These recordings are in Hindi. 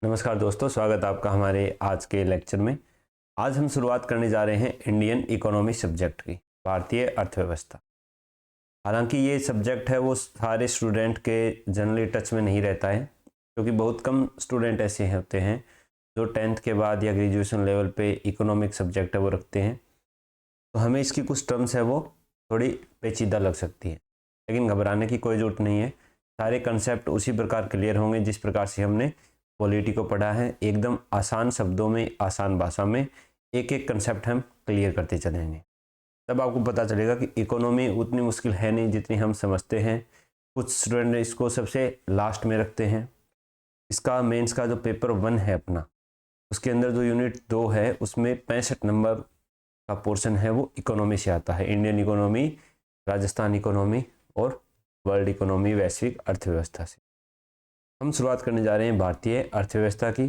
नमस्कार दोस्तों, स्वागत है आपका हमारे आज के लेक्चर में। आज हम शुरुआत करने जा रहे हैं इंडियन इकोनॉमी सब्जेक्ट की, भारतीय अर्थव्यवस्था। हालांकि ये सब्जेक्ट है वो सारे स्टूडेंट के जनरली टच में नहीं रहता है, क्योंकि बहुत कम स्टूडेंट ऐसे होते हैं जो 10th के बाद या ग्रेजुएशन लेवल पे इकोनॉमिक सब्जेक्ट है वो रखते हैं। तो हमें इसकी कुछ टर्म्स है वो थोड़ी पेचीदा लग सकती है, लेकिन घबराने की कोई ज़रूरत नहीं है। सारे कंसेप्ट उसी प्रकार क्लियर होंगे जिस प्रकार से हमने पॉलिटी को पढ़ा है। एकदम आसान शब्दों में, आसान भाषा में एक एक कंसेप्ट हम क्लियर करते चलेंगे, तब आपको पता चलेगा कि इकोनॉमी उतनी मुश्किल है नहीं जितनी हम समझते हैं। कुछ स्टूडेंट इसको सबसे लास्ट में रखते हैं। इसका मेंस का जो पेपर 1 है अपना, उसके अंदर जो यूनिट 2 है उसमें 65 नंबर का पोर्शन है वो इकोनॉमी से आता है। इंडियन इकोनॉमी, राजस्थान इकोनॉमी और वर्ल्ड इकोनॉमी, वैश्विक अर्थव्यवस्था से हम शुरुआत करने जा रहे हैं भारतीय अर्थव्यवस्था की।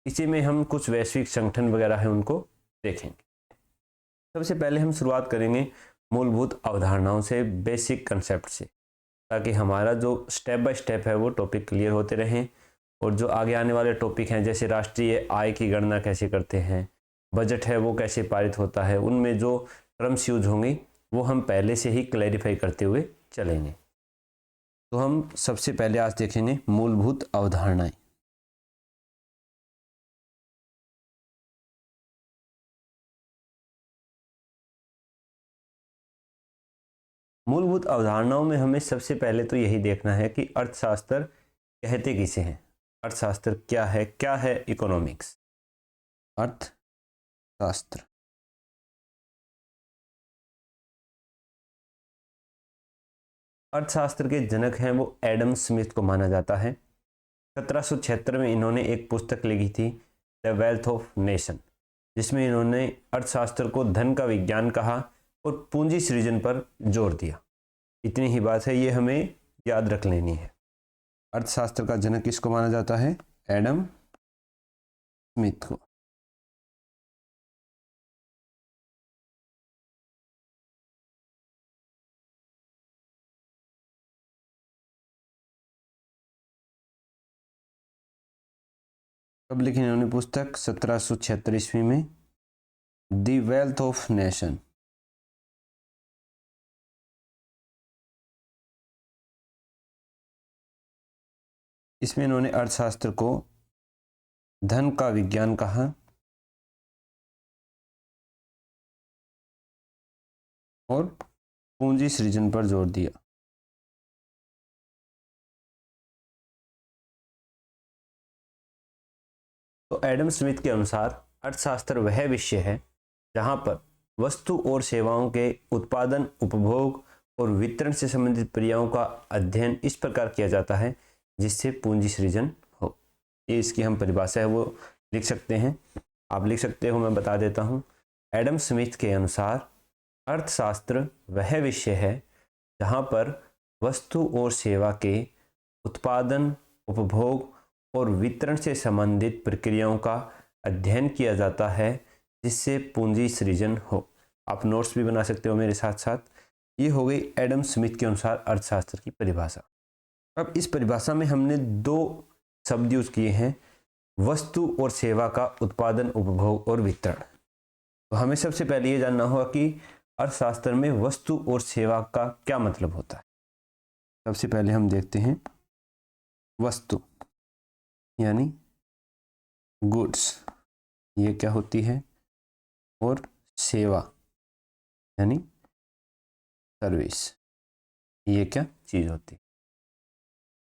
इसी में हम कुछ वैश्विक संगठन वगैरह हैं उनको देखेंगे। सबसे पहले हम शुरुआत करेंगे मूलभूत अवधारणाओं से, बेसिक कंसेप्ट से, ताकि हमारा जो स्टेप बाय स्टेप है वो टॉपिक क्लियर होते रहें। और जो आगे आने वाले टॉपिक हैं, जैसे राष्ट्रीय आय की गणना कैसे करते हैं, बजट है वो कैसे पारित होता है, उनमें जो टर्म्स यूज होंगी वो हम पहले से ही क्लैरिफाई करते हुए चलेंगे। तो हम सबसे पहले आज देखेंगे मूलभूत अवधारणाएं। मूलभूत अवधारणाओं में हमें सबसे पहले तो यही देखना है कि अर्थशास्त्र कहते किसे हैं। अर्थशास्त्र क्या है इकोनॉमिक्स। अर्थशास्त्र अर्थशास्त्र के जनक हैं वो एडम स्मिथ को माना जाता है। 1776 में इन्होंने एक पुस्तक लिखी थी, द वेल्थ ऑफ नेशन, जिसमें इन्होंने अर्थशास्त्र को धन का विज्ञान कहा और पूंजी सृजन पर जोर दिया। इतनी ही बात है, ये हमें याद रख लेनी है। अर्थशास्त्र का जनक किसको माना जाता है? एडम स्मिथ को। कब लिखी इन्होंने पुस्तक? 1776 ईस्वी में, द वेल्थ ऑफ नेशन। इसमें इन्होंने अर्थशास्त्र को धन का विज्ञान कहा और पूंजी सृजन पर जोर दिया। तो एडम स्मिथ के अनुसार अर्थशास्त्र वह विषय है जहां पर वस्तु और सेवाओं के उत्पादन, उपभोग और वितरण से संबंधित क्रियाओं का अध्ययन इस प्रकार किया जाता है जिससे पूंजी सृजन हो। ये इसकी हम परिभाषा है वो लिख सकते हैं, आप लिख सकते हो, मैं बता देता हूँ। एडम स्मिथ के अनुसार अर्थशास्त्र वह विषय है जहाँ पर वस्तु और सेवा के उत्पादन, उपभोग और वितरण से संबंधित प्रक्रियाओं का अध्ययन किया जाता है जिससे पूंजी सृजन हो। आप नोट्स भी बना सकते हो मेरे साथ साथ। ये हो गई एडम स्मिथ के अनुसार अर्थशास्त्र की परिभाषा। अब इस परिभाषा में हमने दो शब्द यूज किए हैं, वस्तु और सेवा का उत्पादन, उपभोग और वितरण। तो हमें सबसे पहले ये जानना होगा कि अर्थशास्त्र में वस्तु और सेवा का क्या मतलब होता है। सबसे पहले हम देखते हैं वस्तु यानी गुड्स, ये क्या होती है, और सेवा यानी सर्विस, ये क्या चीज होती है।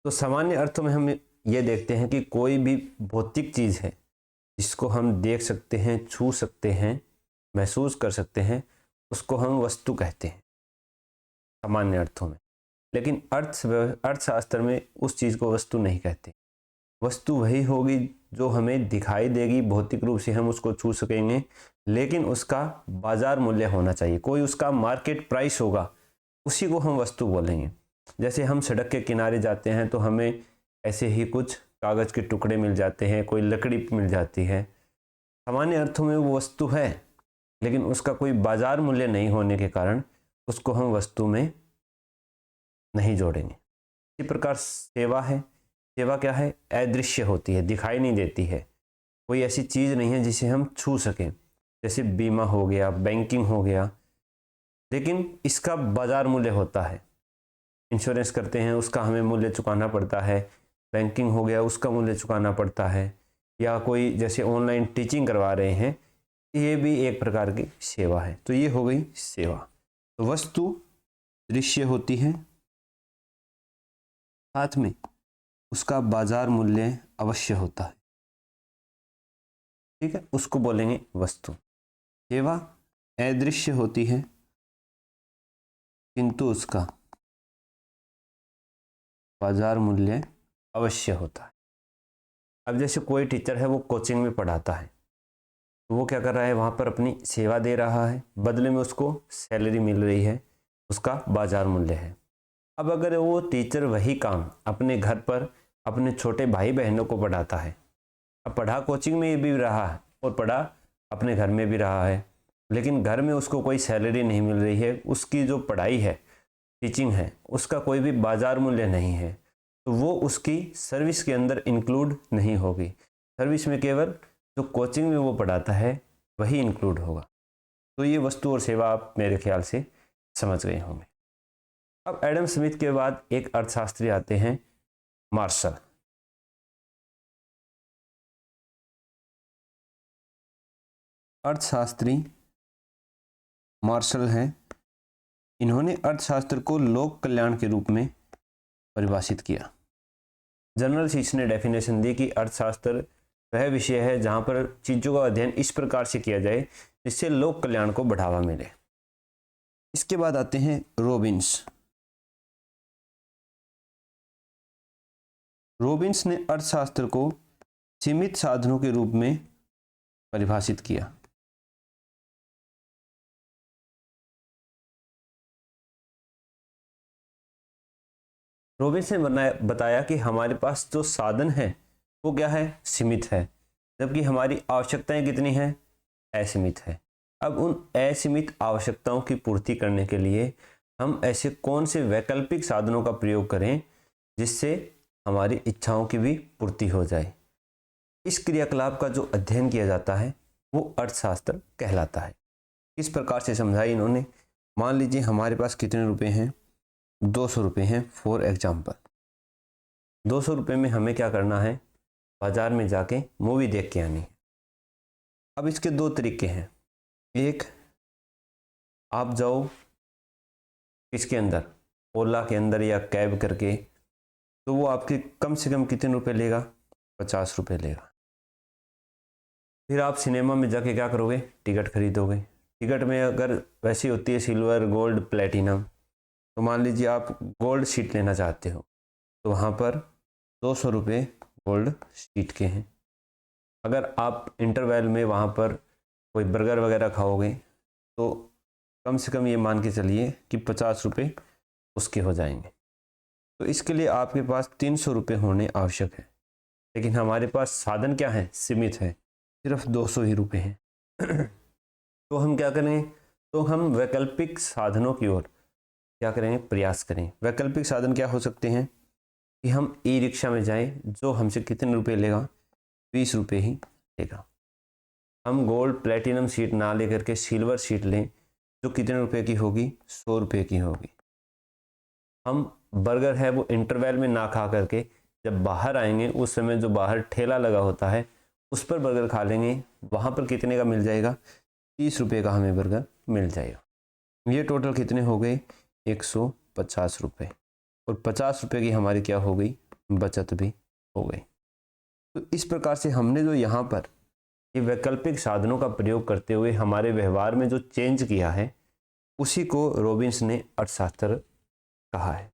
तो सामान्य अर्थों में हम ये देखते हैं कि कोई भी भौतिक चीज है जिसको हम देख सकते हैं, छू सकते हैं, महसूस कर सकते हैं, उसको हम वस्तु कहते हैं सामान्य अर्थों में। लेकिन अर्थशास्त्र में उस चीज को वस्तु नहीं कहते। वस्तु वही होगी जो हमें दिखाई देगी, भौतिक रूप से हम उसको छू सकेंगे, लेकिन उसका बाजार मूल्य होना चाहिए, कोई उसका मार्केट प्राइस होगा, उसी को हम वस्तु बोलेंगे। जैसे हम सड़क के किनारे जाते हैं तो हमें ऐसे ही कुछ कागज के टुकड़े मिल जाते हैं, कोई लकड़ी मिल जाती है। सामान्य अर्थों में वो वस्तु है, लेकिन उसका कोई बाजार मूल्य नहीं होने के कारण उसको हम वस्तु में नहीं जोड़ेंगे। इसी प्रकार सेवा है, सेवा क्या है, अदृश्य होती है, दिखाई नहीं देती है, कोई ऐसी चीज़ नहीं है जिसे हम छू सकें, जैसे बीमा हो गया, बैंकिंग हो गया, लेकिन इसका बाजार मूल्य होता है। इंश्योरेंस करते हैं उसका हमें मूल्य चुकाना पड़ता है, बैंकिंग हो गया उसका मूल्य चुकाना पड़ता है, या कोई जैसे ऑनलाइन टीचिंग करवा रहे हैं, ये भी एक प्रकार की सेवा है। तो ये हो गई सेवा। तो वस्तु दृश्य होती है, साथ में उसका बाजार मूल्य अवश्य होता है, ठीक है, उसको बोलेंगे वस्तु। सेवा अदृश्य होती है किंतु उसका बाजार मूल्य अवश्य होता है। अब जैसे कोई टीचर है वो कोचिंग में पढ़ाता है, तो वो क्या कर रहा है, वहाँ पर अपनी सेवा दे रहा है, बदले में उसको सैलरी मिल रही है, उसका बाजार मूल्य है। अब अगर वो टीचर वही काम अपने घर पर अपने छोटे भाई बहनों को पढ़ाता है, अब पढ़ा कोचिंग में भी रहा है और पढ़ा अपने घर में भी रहा है, लेकिन घर में उसको कोई सैलरी नहीं मिल रही है, उसकी जो पढ़ाई है, टीचिंग है, उसका कोई भी बाजार मूल्य नहीं है, तो वो उसकी सर्विस के अंदर इंक्लूड नहीं होगी। सर्विस में केवल जो कोचिंग में वो पढ़ाता है वही इंक्लूड होगा। तो ये वस्तु और सेवा आप मेरे ख्याल से समझ गए होंगे। अब एडम स्मिथ के बाद एक अर्थशास्त्री आते हैं, मार्शल। अर्थशास्त्री मार्शल हैं। इन्होंने अर्थशास्त्र को लोक कल्याण के रूप में परिभाषित किया। जनरल शीट्स ने डेफिनेशन दी कि अर्थशास्त्र वह विषय है जहां पर चीजों का अध्ययन इस प्रकार से किया जाए जिससे लोक कल्याण को बढ़ावा मिले। इसके बाद आते हैं रॉबिन्स। रॉबिन्स ने अर्थशास्त्र को सीमित साधनों के रूप में परिभाषित किया। रॉबिन्स ने बताया कि हमारे पास जो साधन है वो क्या है, सीमित है, जबकि हमारी आवश्यकताएं कितनी हैं, असीमित है। अब उन असीमित आवश्यकताओं की पूर्ति करने के लिए हम ऐसे कौन से वैकल्पिक साधनों का प्रयोग करें जिससे हमारी इच्छाओं की भी पूर्ति हो जाए। इस क्रियाकलाप का जो अध्ययन किया जाता है वो अर्थशास्त्र कहलाता है। किस प्रकार से समझाई इन्होंने, मान लीजिए हमारे पास कितने रुपए हैं, 200 रुपये हैं फॉर एग्जाम्पल। 200 रुपये में हमें क्या करना है, बाजार में जाके मूवी देख के आनी है। अब इसके दो तरीके हैं, एक आप जाओ इसके अंदर ओला के अंदर या कैब करके, तो वो आपके कम से कम कितने रुपए लेगा, 50 रुपये लेगा। फिर आप सिनेमा में जाके क्या करोगे, टिकट खरीदोगे। टिकट में अगर वैसी होती है सिल्वर, गोल्ड, प्लेटिनम, तो मान लीजिए आप गोल्ड सीट लेना चाहते हो, तो वहाँ पर 200 रुपये गोल्ड सीट के हैं। अगर आप इंटरवल में वहाँ पर कोई बर्गर वगैरह खाओगे तो कम से कम ये मान के चलिए कि 50 रुपये उसके हो जाएंगे। तो इसके लिए आपके पास 300 रुपये होने आवश्यक है, लेकिन हमारे पास साधन क्या है, सीमित है, सिर्फ 200 ही रुपये हैं। तो हम क्या करें, तो हम वैकल्पिक साधनों की ओर क्या करेंगे, प्रयास करें। वैकल्पिक साधन क्या हो सकते हैं कि हम ई रिक्शा में जाएं, जो हमसे कितने रुपए लेगा, 20 रुपये ही लेगा। हम गोल्ड प्लेटिनम सीट ना लेकर के सिल्वर सीट लें, जो कितने रुपए की होगी, 100 रुपये की होगी। हम बर्गर है वो इंटरवल में ना खा करके जब बाहर आएंगे उस समय जो बाहर ठेला लगा होता है उस पर बर्गर खा लेंगे, वहाँ पर कितने का मिल जाएगा, 30 रुपये का हमें बर्गर मिल जाएगा। ये टोटल कितने हो गए, 150 रुपये, और 50 रुपये की हमारी क्या हो गई, बचत भी हो गई। तो इस प्रकार से हमने जो यहाँ पर ये वैकल्पिक साधनों का प्रयोग करते हुए हमारे व्यवहार में जो चेंज किया है उसी को रॉबिन्स ने अर्थशास्त्र कहा है।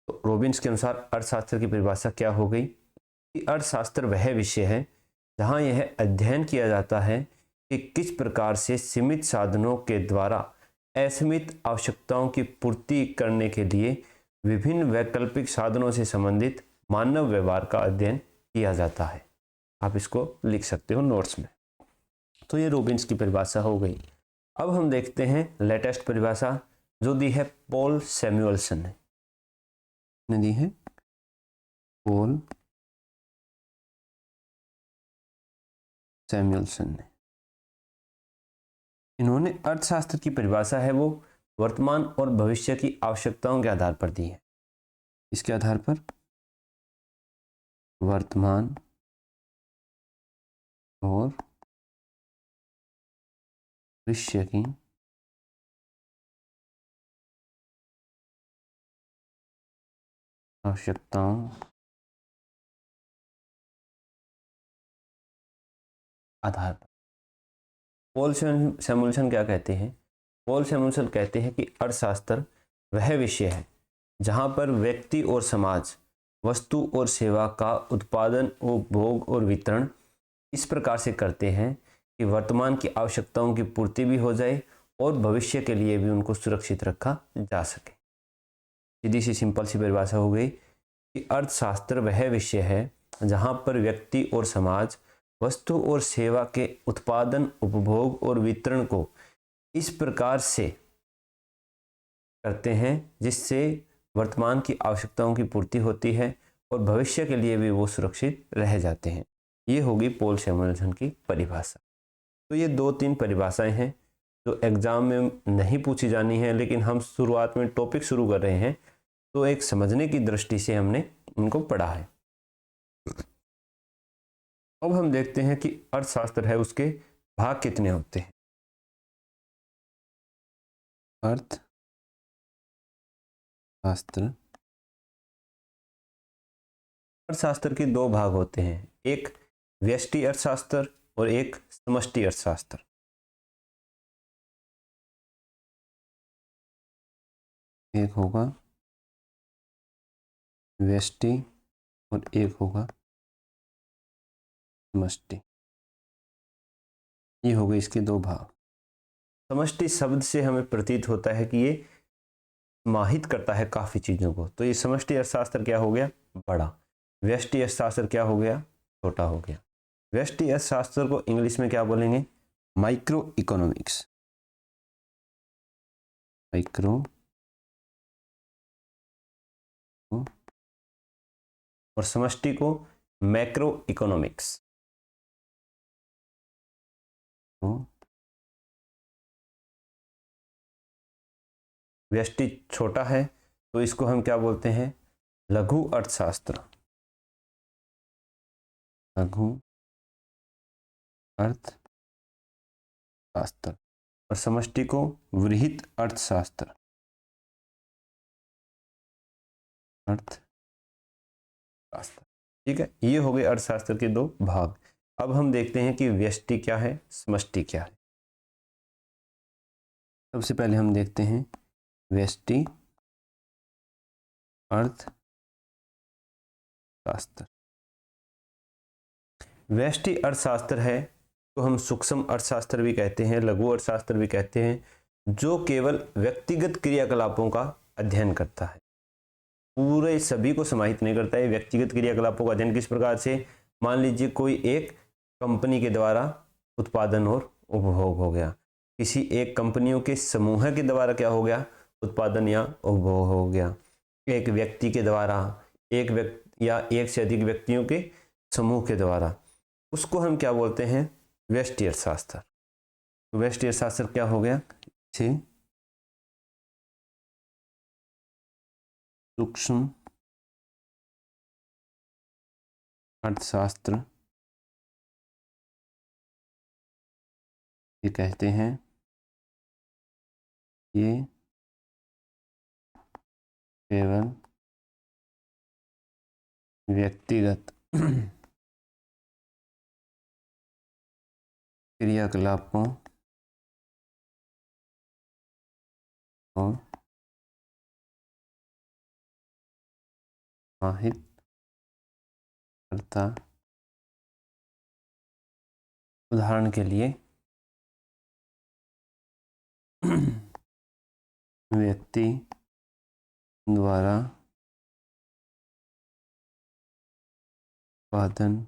तो रॉबिन्स के अनुसार अर्थशास्त्र की परिभाषा क्या हो गई कि अर्थशास्त्र वह विषय है जहाँ यह अध्ययन किया जाता है कि किस प्रकार से सीमित साधनों के द्वारा असीमित आवश्यकताओं की पूर्ति करने के लिए विभिन्न वैकल्पिक साधनों से संबंधित मानव व्यवहार का अध्ययन किया जाता है। आप इसको लिख सकते हो नोट्स में। तो ये रॉबिन्स की परिभाषा हो गई। अब हम देखते हैं लेटेस्ट परिभाषा जो दी है पॉल सैमुएल्सन ने दी है पोल सैमुअल्सन ने। इन्होंने अर्थशास्त्र की परिभाषा है वो वर्तमान और भविष्य की आवश्यकताओं के आधार पर दी है। इसके आधार पर वर्तमान और भविष्य की आवश्यकताओं आधार पर। पॉल सैमुअल्सन क्या कहते हैं? पॉल सैमुअल्सन कहते हैं कि अर्थशास्त्र वह विषय है जहाँ पर व्यक्ति और समाज वस्तु और सेवा का उत्पादन, उपभोग और वितरण इस प्रकार से करते हैं कि वर्तमान की आवश्यकताओं की पूर्ति भी हो जाए और भविष्य के लिए भी उनको सुरक्षित रखा जा सके। सीधी सी सिंपल सी परिभाषा हो गई कि अर्थशास्त्र वह विषय है जहाँ पर व्यक्ति और समाज वस्तु और सेवा के उत्पादन, उपभोग और वितरण को इस प्रकार से करते हैं जिससे वर्तमान की आवश्यकताओं की पूर्ति होती है और भविष्य के लिए भी वो सुरक्षित रह जाते हैं। ये होगी पॉल सैमुअल्सन की परिभाषा। तो ये 2-3 परिभाषाएं हैं जो एग्जाम में नहीं पूछी जानी है, लेकिन हम शुरुआत में टॉपिक शुरू कर रहे हैं तो एक समझने की दृष्टि से हमने उनको पढ़ा है। अब हम देखते हैं कि अर्थशास्त्र है उसके भाग कितने होते हैं। अर्थशास्त्र के 2 भाग होते हैं, एक व्यष्टि अर्थशास्त्र और एक समष्टि अर्थशास्त्र। एक होगा व्यष्टि और एक होगा समष्टि। ये हो गए इसके 2 भाग। समष्टि शब्द से हमें प्रतीत होता है कि ये समाहित करता है काफ़ी चीज़ों को, तो ये समष्टि अर्थशास्त्र क्या हो गया? बड़ा। व्यष्टि अर्थशास्त्र क्या हो गया? छोटा हो गया। व्यष्टि अर्थशास्त्र को इंग्लिश में क्या बोलेंगे? Micro economics. माइक्रो और समष्टि को मैक्रो इकोनॉमिक्स। व्यष्टि छोटा है तो इसको हम क्या बोलते हैं? लघु अर्थशास्त्र। लघु अर्थशास्त्र। और समष्टि को वृहत अर्थशास्त्र। अर्थशास्त्र। ठीक है, ये हो गए अर्थशास्त्र के 2 भाग। अब हम देखते हैं कि व्यष्टि क्या है, समष्टि क्या है। सबसे पहले हम देखते हैं व्यष्टि अर्थशास्त्र। व्यष्टि अर्थशास्त्र है तो हम सूक्ष्म अर्थशास्त्र भी कहते हैं, लघु अर्थशास्त्र भी कहते हैं, जो केवल व्यक्तिगत क्रियाकलापों का अध्ययन करता है, पूरे सभी को समाहित नहीं करता है। व्यक्तिगत क्रियाकलापों का अध्ययन किस प्रकार से? मान लीजिए कोई एक कंपनी के द्वारा उत्पादन और उपभोग हो गया, किसी एक कंपनियों के समूह के द्वारा क्या हो गया? उत्पादन या उपभोग हो गया, एक व्यक्ति के द्वारा, एक व्यक्ति या एक से अधिक व्यक्तियों के समूह के द्वारा, उसको हम क्या बोलते हैं? व्यष्टि अर्थशास्त्र। व्यष्टि अर्थशास्त्र क्या हो गया? सूक्ष्म अर्थशास्त्र ये कहते हैं। ये केवल व्यक्तिगत क्रियाकलापों और समाहित करता। उदाहरण के लिए व्यक्ति द्वारा उत्पादन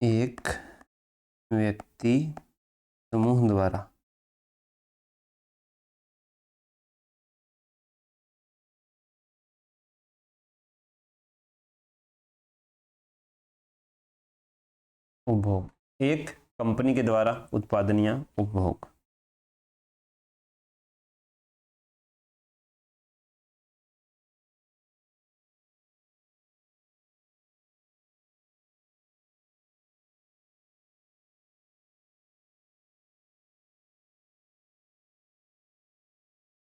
एक व्यक्ति समूह द्वारा उपभोग, एक कंपनी के द्वारा उत्पादन या उपभोग।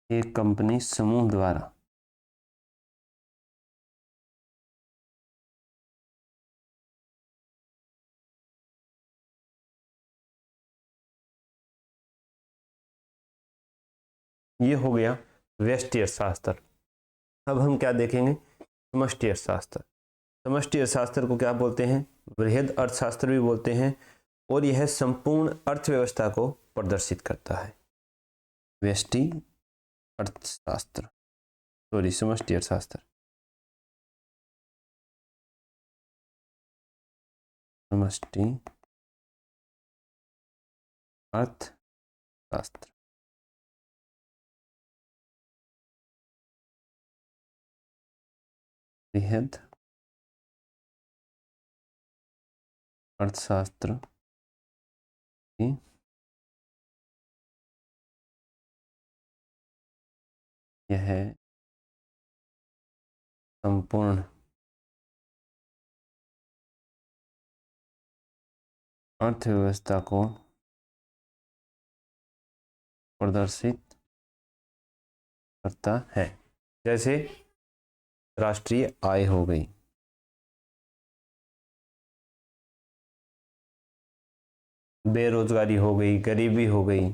एक कंपनी समूह द्वारा ये हो गया व्यष्टि अर्थशास्त्र। अब हम क्या देखेंगे, समष्टि अर्थशास्त्र। समष्टि अर्थशास्त्र को क्या बोलते हैं, बृहद अर्थशास्त्र भी बोलते हैं, और यह संपूर्ण अर्थव्यवस्था को प्रदर्शित करता है। व्यष्टि अर्थशास्त्र, सॉरी समष्टि अर्थशास्त्र, समष्टि अर्थशास्त्र। बृहद अर्थशास्त्र की यह संपूर्ण अर्थव्यवस्था को प्रदर्शित करता है। जैसे राष्ट्रीय आय हो गई, बेरोजगारी हो गई, गरीबी हो गई,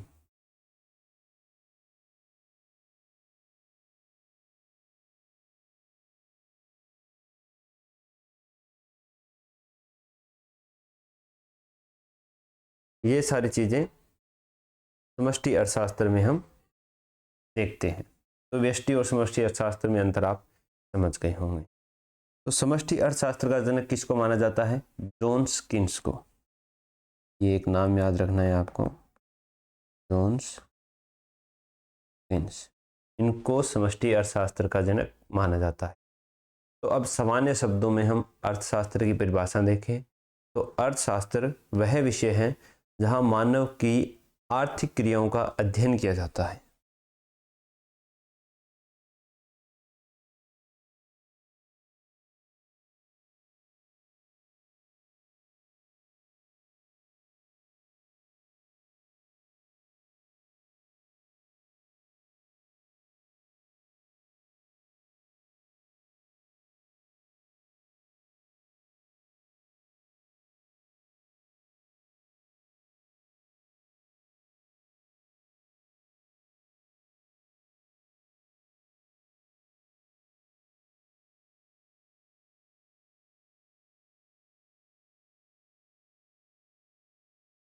ये सारी चीजें समष्टि अर्थशास्त्र में हम देखते हैं। तो व्यष्टि और समष्टि अर्थशास्त्र में अंतर आप समझ गए होंगे। तो समष्टि अर्थशास्त्र का जनक किसको माना जाता है, जोन्स किन्स को। ये एक नाम याद रखना है आपको, जोन्स किन्स, इनको समष्टि अर्थशास्त्र का जनक माना जाता है। तो अब सामान्य शब्दों में हम अर्थशास्त्र की परिभाषा देखें तो अर्थशास्त्र वह विषय है जहां मानव की आर्थिक क्रियाओं का अध्ययन किया जाता है।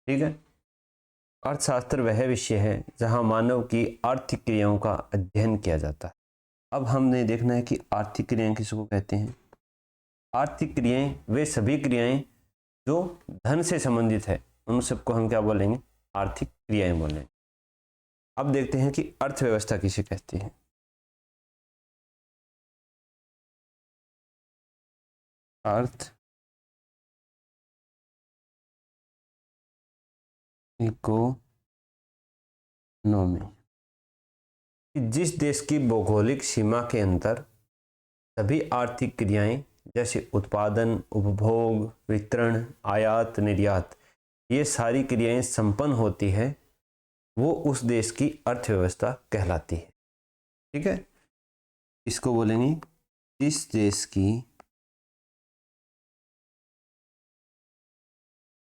ठीक है, अर्थशास्त्र वह विषय है जहां मानव की आर्थिक क्रियाओं का अध्ययन किया जाता है। अब हमने देखना है कि आर्थिक क्रियाएं किसको कहते हैं। आर्थिक क्रियाएं वे सभी क्रियाएं जो धन से संबंधित है, उन सबको हम क्या बोलेंगे, आर्थिक क्रियाएं बोलेंगे। अब देखते हैं कि अर्थव्यवस्था किसे कहते हैं। अर्थ इकोनॉमी, जिस देश की भौगोलिक सीमा के अंदर सभी आर्थिक क्रियाएं जैसे उत्पादन, उपभोग, वितरण, आयात, निर्यात, ये सारी क्रियाएं संपन्न होती है, वो उस देश की अर्थव्यवस्था कहलाती है। ठीक है, इसको बोलेंगे जिस देश की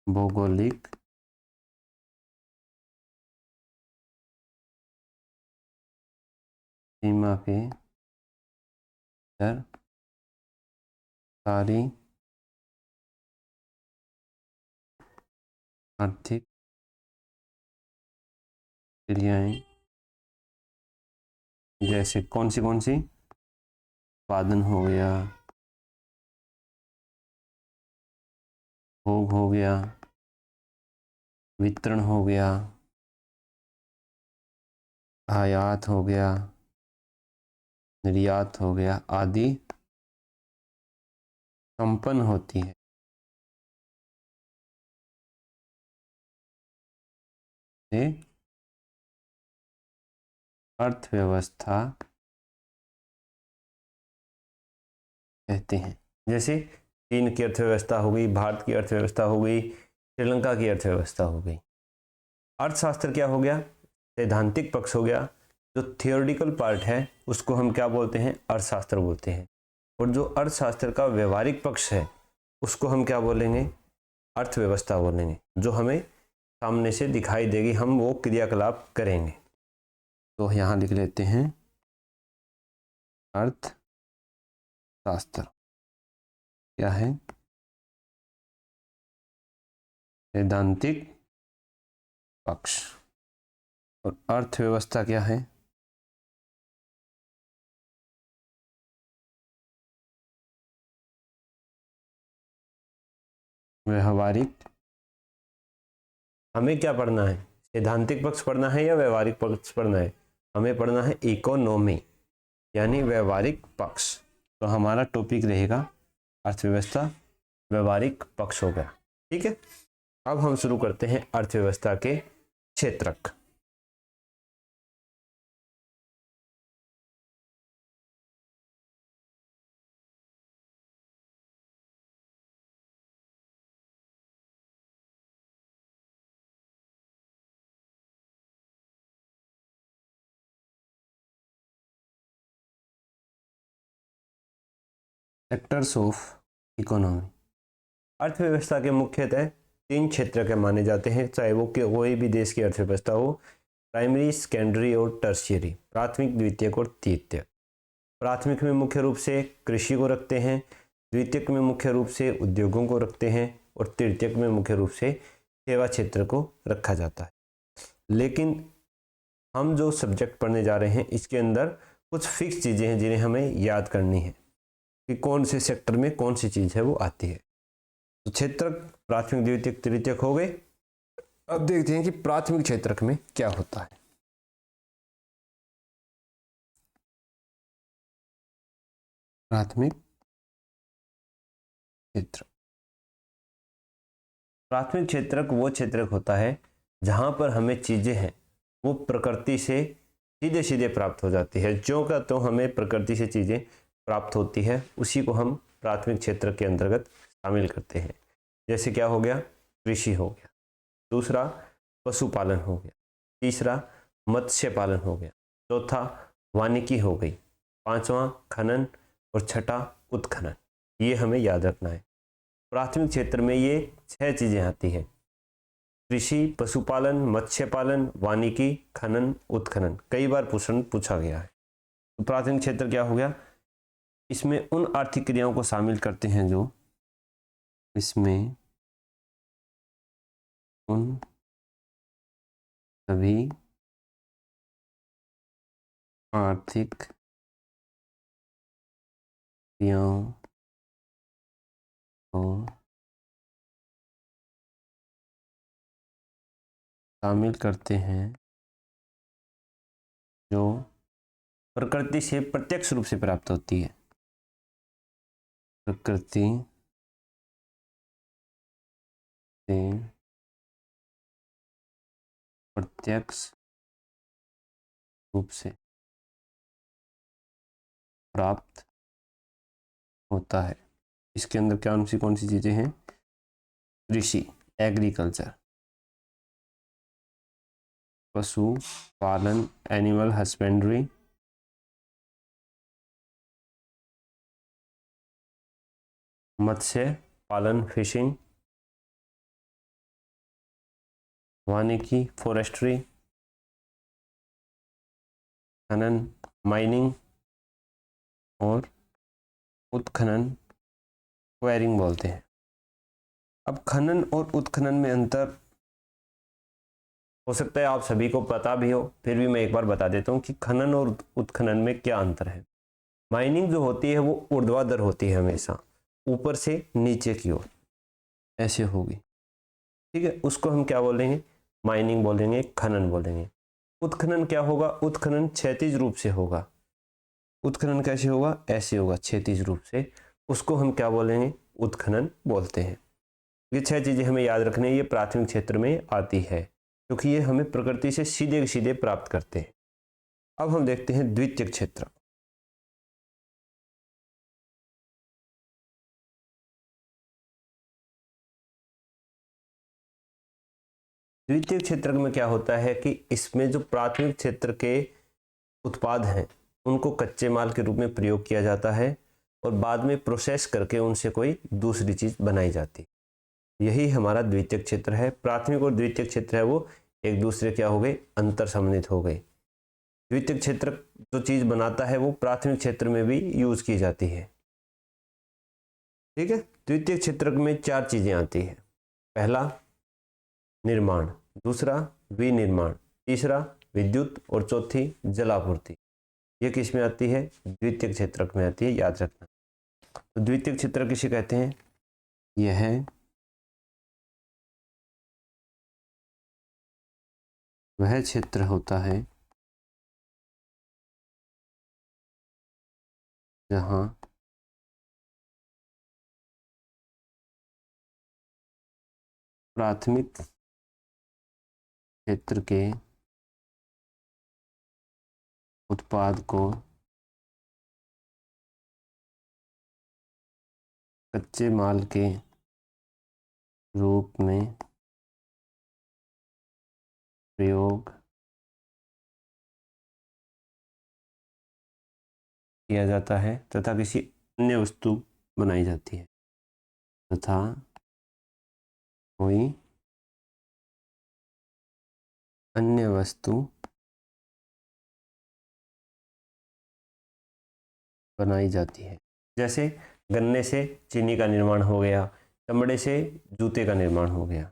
भौगोलिक सीमा के अंदर सारी आर्थिक क्रियाएं जैसे कौन सी उत्पादन हो गया, भोग हो गया, वितरण हो गया, आयात हो गया, निर्यात हो गया, आदि संपन्न होती है से अर्थव्यवस्था कहते हैं। जैसे चीन की अर्थव्यवस्था हो गई, भारत की अर्थव्यवस्था हो गई, श्रीलंका की अर्थव्यवस्था हो गई। अर्थशास्त्र क्या हो गया? सैद्धांतिक पक्ष हो गया। जो थियोरिटिकल पार्ट है उसको हम क्या बोलते हैं? अर्थशास्त्र बोलते हैं। और जो अर्थशास्त्र का व्यवहारिक पक्ष है उसको हम क्या बोलेंगे? अर्थव्यवस्था बोलेंगे। जो हमें सामने से दिखाई देगी, हम वो क्रियाकलाप करेंगे। तो यहाँ लिख लेते हैं अर्थशास्त्र क्या है? सैद्धांतिक पक्ष। और अर्थव्यवस्था क्या है? व्यवहारिक। हमें क्या पढ़ना है? सैद्धांतिक पक्ष पढ़ना है या व्यवहारिक पक्ष पढ़ना है? हमें पढ़ना है इकोनॉमी, यानी व्यवहारिक पक्ष। तो हमारा टॉपिक रहेगा अर्थव्यवस्था, व्यवहारिक पक्ष हो गया। ठीक है, अब हम शुरू करते हैं अर्थव्यवस्था के क्षेत्रक। Sectors of economy. अर्थव्यवस्था के मुख्यतः 3 क्षेत्र के माने जाते हैं, चाहे वो कोई भी देश की अर्थव्यवस्था हो। प्राइमरी, सेकेंडरी और टर्शियरी। प्राथमिक, द्वितीयक और तृतीयक। प्राथमिक में मुख्य रूप से कृषि को रखते हैं, द्वितीयक में मुख्य रूप से उद्योगों को रखते हैं और तृतीयक में मुख्य रूप से सेवा क्षेत्र को रखा जाता है। लेकिन हम जो सब्जेक्ट पढ़ने जा रहे हैं इसके अंदर कुछ फिक्स चीज़ें हैं जिन्हें हमें याद करनी है कि कौन से सेक्टर में कौन सी चीज़ है वो आती है। तो क्षेत्रक प्राथमिक, द्वितीयक, तृतीयक हो गए। अब देखते हैं कि प्राथमिक क्षेत्रक में क्या होता है। प्राथमिक क्षेत्र। प्राथमिक क्षेत्रक वो क्षेत्रक होता है जहां पर हमें चीजें हैं वो प्रकृति से सीधे सीधे प्राप्त हो जाती है। जो का तो हमें प्रकृति से चीजें प्राप्त होती है उसी को हम प्राथमिक क्षेत्र के अंतर्गत शामिल करते हैं। जैसे क्या हो गया? कृषि हो गया, दूसरा पशुपालन हो गया, तीसरा मत्स्य पालन हो गया, चौथा वानिकी हो गई, पांचवा खनन और छठा उत्खनन। ये हमें याद रखना है। प्राथमिक क्षेत्र में ये 6 चीजें आती है: कृषि, पशुपालन, मत्स्य पालन, वानिकी, खनन, उत्खनन। कई बार प्रश्न पूछा गया है। तो प्राथमिक क्षेत्र क्या हो गया? इसमें उन आर्थिक क्रियाओं को शामिल करते हैं जो इसमें उन सभी आर्थिक क्रियाओं को शामिल करते हैं जो प्रकृति से प्रत्यक्ष रूप से प्राप्त होती है। प्रकृति से प्रत्यक्ष रूप से प्राप्त होता है। इसके अंदर कौन सी चीजें हैं? कृषि, एग्रीकल्चर, पशु पालन, एनिमल हस्बेंड्री, मत्स्य पालन, फिशिंग, वानिकी, फॉरेस्ट्री, खनन, माइनिंग और उत्खनन, क्वेरिंग बोलते हैं। अब खनन और उत्खनन में अंतर हो सकता है आप सभी को पता भी हो, फिर भी मैं एक बार बता देता हूँ कि खनन और उत्खनन में क्या अंतर है। माइनिंग जो होती है वो ऊर्ध्वाधर होती है, हमेशा ऊपर से नीचे की ओर ऐसे होगी। ठीक है, उसको हम क्या बोलेंगे? माइनिंग बोलेंगे, खनन बोलेंगे। उत्खनन क्या होगा? उत्खनन क्षैतिज रूप से होगा। उत्खनन कैसे होगा? ऐसे होगा, क्षैतिज रूप से। उसको हम क्या बोलेंगे? उत्खनन बोलते हैं। ये 6 चीजें हमें याद रखनी है, ये प्राथमिक क्षेत्र में आती है। क्योंकि ये हमें प्रकृति से सीधे सीधे प्राप्त करते हैं। अब हम देखते हैं द्वितीयक क्षेत्र। द्वितीयक क्षेत्र में क्या होता है कि इसमें जो प्राथमिक क्षेत्र के उत्पाद हैं उनको कच्चे माल के रूप में प्रयोग किया जाता है और बाद में प्रोसेस करके उनसे कोई दूसरी चीज बनाई जाती है। यही हमारा द्वितीयक क्षेत्र है। प्राथमिक और द्वितीयक क्षेत्र है वो एक दूसरे क्या हो गए, अंतर संबंधित हो गए। द्वितीयक क्षेत्र जो चीज बनाता है वो प्राथमिक क्षेत्र में भी यूज की जाती है। ठीक है। द्वितीयक क्षेत्र में 4 चीजें आती है। पहला निर्माण, दूसरा विनिर्माण, तीसरा विद्युत और चौथी जलापूर्ति। ये किस में आती है? द्वितीयक क्षेत्रक में आती है, याद रखना। तो द्वितीयक क्षेत्र किसे कहते हैं? यह वह क्षेत्र होता है जहां प्राथमिक क्षेत्र के उत्पाद को कच्चे माल के रूप में प्रयोग किया जाता है तथा किसी अन्य वस्तु बनाई जाती है तथा कोई अन्य वस्तु बनाई जाती है। जैसे गन्ने से चीनी का निर्माण हो गया, चमड़े से जूते का निर्माण हो गया।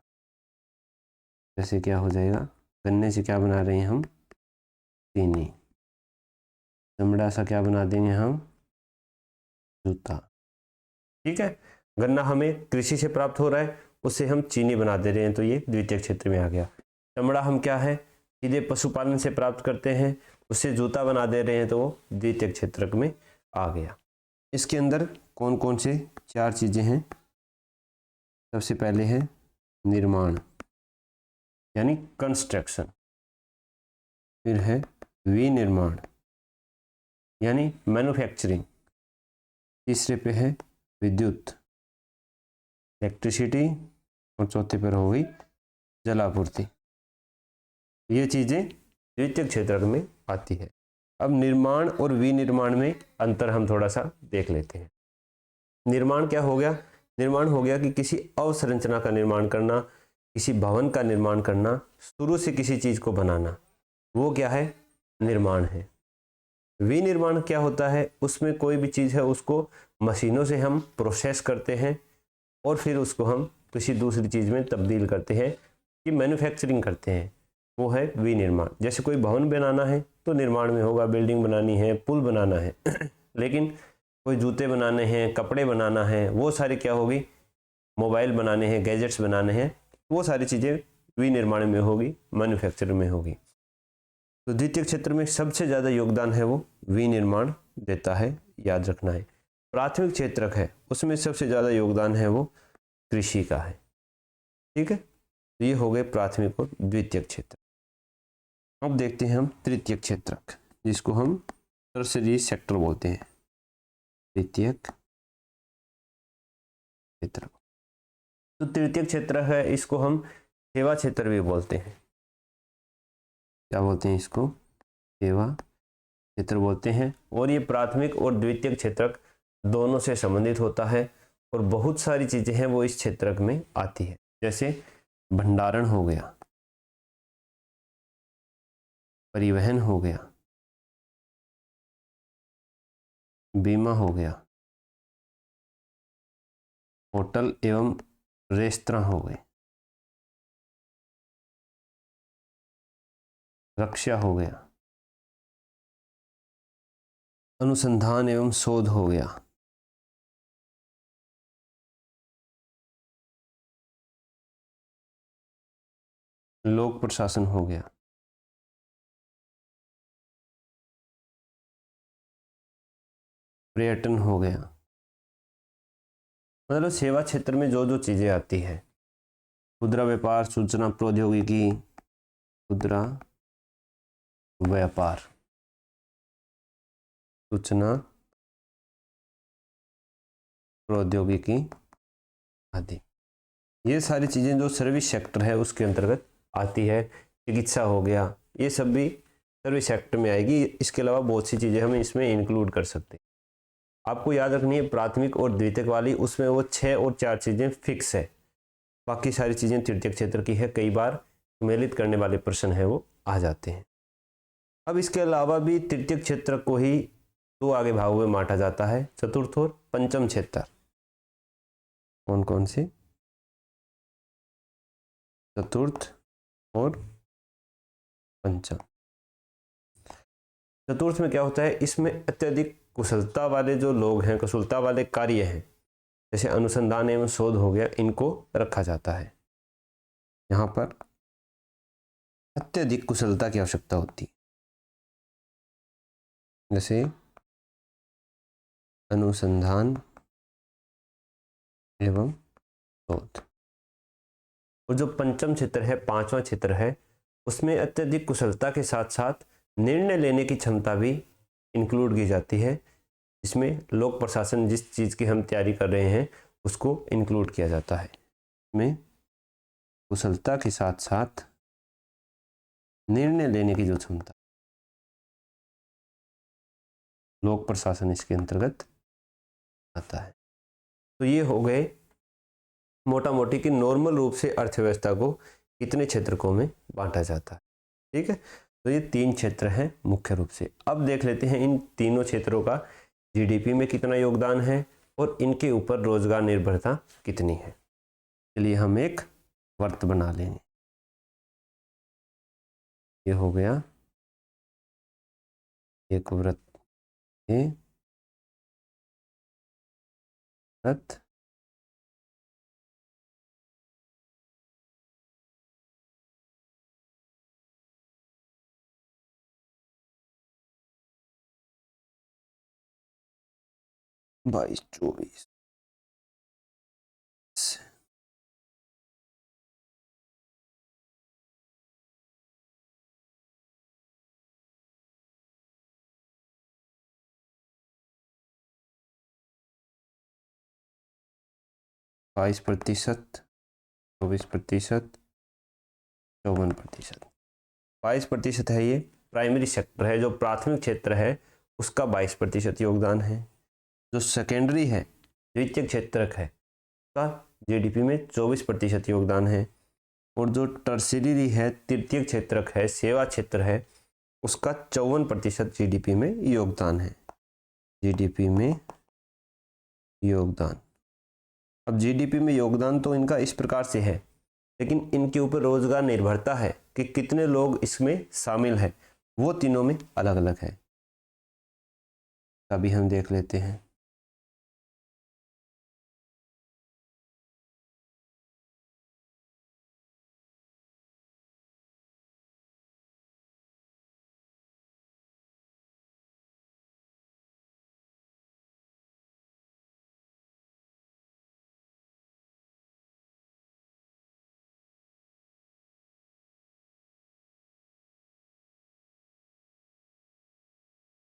जैसे क्या हो जाएगा, गन्ने से क्या बना रहे हैं हम? चीनी। चमड़ा सा क्या बना देंगे हम? जूता। ठीक है। गन्ना हमें कृषि से प्राप्त हो रहा है, उससे हम चीनी बना दे रहे हैं, तो ये द्वितीयक क्षेत्र में आ गया। चमड़ा हम क्या है, सीधे पशुपालन से प्राप्त करते हैं, उससे जूता बना दे रहे हैं, तो वो द्वितीयक क्षेत्र में आ गया। इसके अंदर कौन कौन से 4 चीजें हैं? सबसे पहले है निर्माण यानी कंस्ट्रक्शन, फिर है विनिर्माण यानी मैन्युफैक्चरिंग, तीसरे पे है विद्युत इलेक्ट्रिसिटी और चौथे पर हो गई जलापूर्ति। ये चीजें द्वितीयक क्षेत्र में आती है। अब निर्माण और विनिर्माण में अंतर हम थोड़ा सा देख लेते हैं। निर्माण क्या हो गया? निर्माण हो गया कि किसी अवसंरचना का निर्माण करना, किसी भवन का निर्माण करना, शुरू से किसी चीज को बनाना, वो क्या है? निर्माण है। विनिर्माण क्या होता है? उसमें कोई भी चीज है उसको मशीनों से हम प्रोसेस करते हैं और फिर उसको हम किसी दूसरी चीज में तब्दील करते हैं कि मैन्युफैक्चरिंग करते हैं, वो है विनिर्माण। जैसे कोई भवन बनाना है तो निर्माण में होगा, बिल्डिंग बनानी है, पुल बनाना है लेकिन कोई जूते बनाने हैं, कपड़े बनाना है, वो सारी क्या होगी? मोबाइल बनाने हैं, गैजेट्स बनाने हैं, वो सारी चीजें विनिर्माण में होगी, मैन्युफैक्चरिंग में होगी। तो द्वितीय क्षेत्र में सबसे ज्यादा योगदान है वो विनिर्माण देता है, याद रखना है। प्राथमिक क्षेत्रक है उसमें सबसे ज्यादा योगदान है वो कृषि का है। ठीक है। तो ये हो गए प्राथमिक और द्वितीय क्षेत्र। अब देखते हैं हम तृतीय क्षेत्रक, जिसको हम टर्शरी सेक्टर बोलते हैं। तृतीय क्षेत्र, तो तृतीय क्षेत्र है, इसको हम सेवा क्षेत्र भी बोलते हैं। क्या बोलते हैं इसको? सेवा क्षेत्र बोलते हैं। और ये प्राथमिक और द्वितीय क्षेत्रक दोनों से संबंधित होता है और बहुत सारी चीजें हैं वो इस क्षेत्रक में आती है। जैसे भंडारण हो गया, परिवहन हो गया, बीमा हो गया, होटल एवं रेस्तरां हो गए, रक्षा हो गया, अनुसंधान एवं शोध हो गया, लोक प्रशासन हो गया, पर्यटन हो गया। मतलब सेवा क्षेत्र में जो जो चीजें आती है, खुदरा व्यापार, सूचना प्रौद्योगिकी, खुदरा व्यापार, सूचना प्रौद्योगिकी आदि। ये सारी चीज़ें जो सर्विस सेक्टर है उसके अंतर्गत आती है। चिकित्सा हो गया, ये सब भी सर्विस सेक्टर में आएगी। इसके अलावा बहुत सी चीज़ें हम इसमें इंक्लूड कर सकते हैं। आपको याद रखनी है प्राथमिक और द्वितीयक वाली, उसमें वो 6 और 4 चीज़ें फिक्स है, बाकी सारी चीज़ें तृतीयक क्षेत्र की है। कई बार सम्मिलित करने वाले प्रश्न है वो आ जाते हैं। अब इसके अलावा भी तृतीयक क्षेत्र को ही 2 आगे भागों में बांटा जाता है, चतुर्थ और पंचम क्षेत्र। कौन कौन से? चतुर्थ और पंचम। चतुर्थ में क्या होता है, इसमें अत्यधिक कुशलता वाले जो लोग हैं, कुशलता वाले कार्य हैं, जैसे अनुसंधान एवं शोध हो गया, इनको रखा जाता है। यहाँ पर अत्यधिक कुशलता की आवश्यकता होती है, जैसे अनुसंधान एवं शोध। और जो पंचम क्षेत्र है, 5वां क्षेत्र है, उसमें अत्यधिक कुशलता के साथ साथ निर्णय लेने की क्षमता भी इंक्लूड की जाती है। इसमें लोक प्रशासन, जिस चीज़ की हम तैयारी कर रहे हैं, उसको इंक्लूड किया जाता है। इसमें कुशलता के साथ साथ निर्णय लेने की जो क्षमता, लोक प्रशासन इसके अंतर्गत आता है। तो ये हो गए मोटा मोटी कि नॉर्मल रूप से अर्थव्यवस्था को कितने क्षेत्रकों में बांटा जाता है। ठीक है, तो ये 3 क्षेत्र हैं मुख्य रूप से। अब देख लेते हैं इन तीनों क्षेत्रों का जीडीपी में कितना योगदान है और इनके ऊपर रोजगार निर्भरता कितनी है। चलिए हम एक वर्त बना लेंगे। ये हो गया एक वृत्त, ये वृत्त, बाईस, 24, 22%, 24%, 54%। 22% है, ये प्राइमरी सेक्टर है, जो प्राथमिक क्षेत्र है उसका 22% योगदान है। जो सेकेंडरी है, द्वितीयक क्षेत्रक है, उसका जीडीपी में 24% योगदान है। और जो टर्सरी है, तृतीयक क्षेत्रक है, सेवा क्षेत्र है, उसका 54% जीडीपी में योगदान है। जीडीपी में योगदान। अब जीडीपी में योगदान तो इनका इस प्रकार से है, लेकिन इनके ऊपर रोजगार निर्भरता है कि कितने लोग इसमें शामिल हैं, वो तीनों में अलग अलग है। अभी हम देख लेते हैं।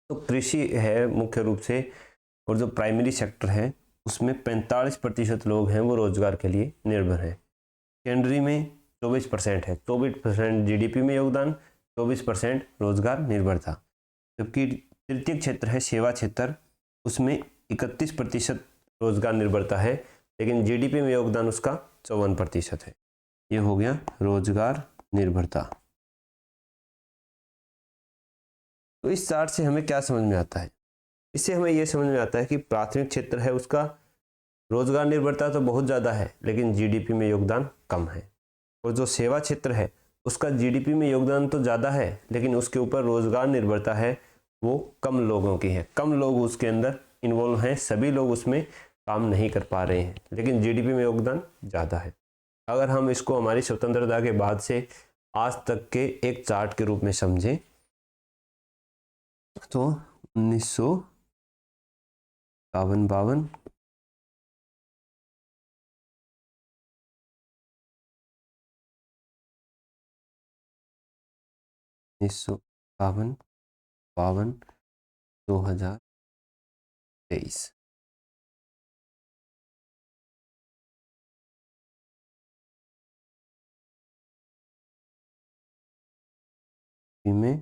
तो कृषि है मुख्य रूप से, और जो प्राइमरी सेक्टर है उसमें 45% लोग हैं वो रोजगार के लिए निर्भर हैं। सेकेंडरी में 24% है, 24% जीडीपी में योगदान, 24% रोजगार निर्भरता। जबकि तृतीय क्षेत्र है, सेवा क्षेत्र, उसमें 31% रोजगार निर्भरता है, लेकिन जीडीपी में योगदान उसका 54% है। ये हो गया रोजगार निर्भरता। तो इस चार्ट से हमें क्या समझ में आता है? इससे हमें यह समझ में आता है कि प्राथमिक क्षेत्र है उसका रोजगार निर्भरता तो बहुत ज़्यादा है, लेकिन जीडीपी में योगदान कम है। और जो सेवा क्षेत्र है उसका जीडीपी में योगदान तो ज़्यादा है, लेकिन उसके ऊपर रोजगार निर्भरता है वो कम लोगों की है, कम लोग उसके अंदर इन्वॉल्व हैं, सभी लोग उसमें काम नहीं कर पा रहे हैं, लेकिन जीडीपी में योगदान ज़्यादा है। अगर हम इसको हमारी स्वतंत्रता के बाद से आज तक के एक चार्ट के रूप में समझें तो 1952, 1951, 52, 2023। में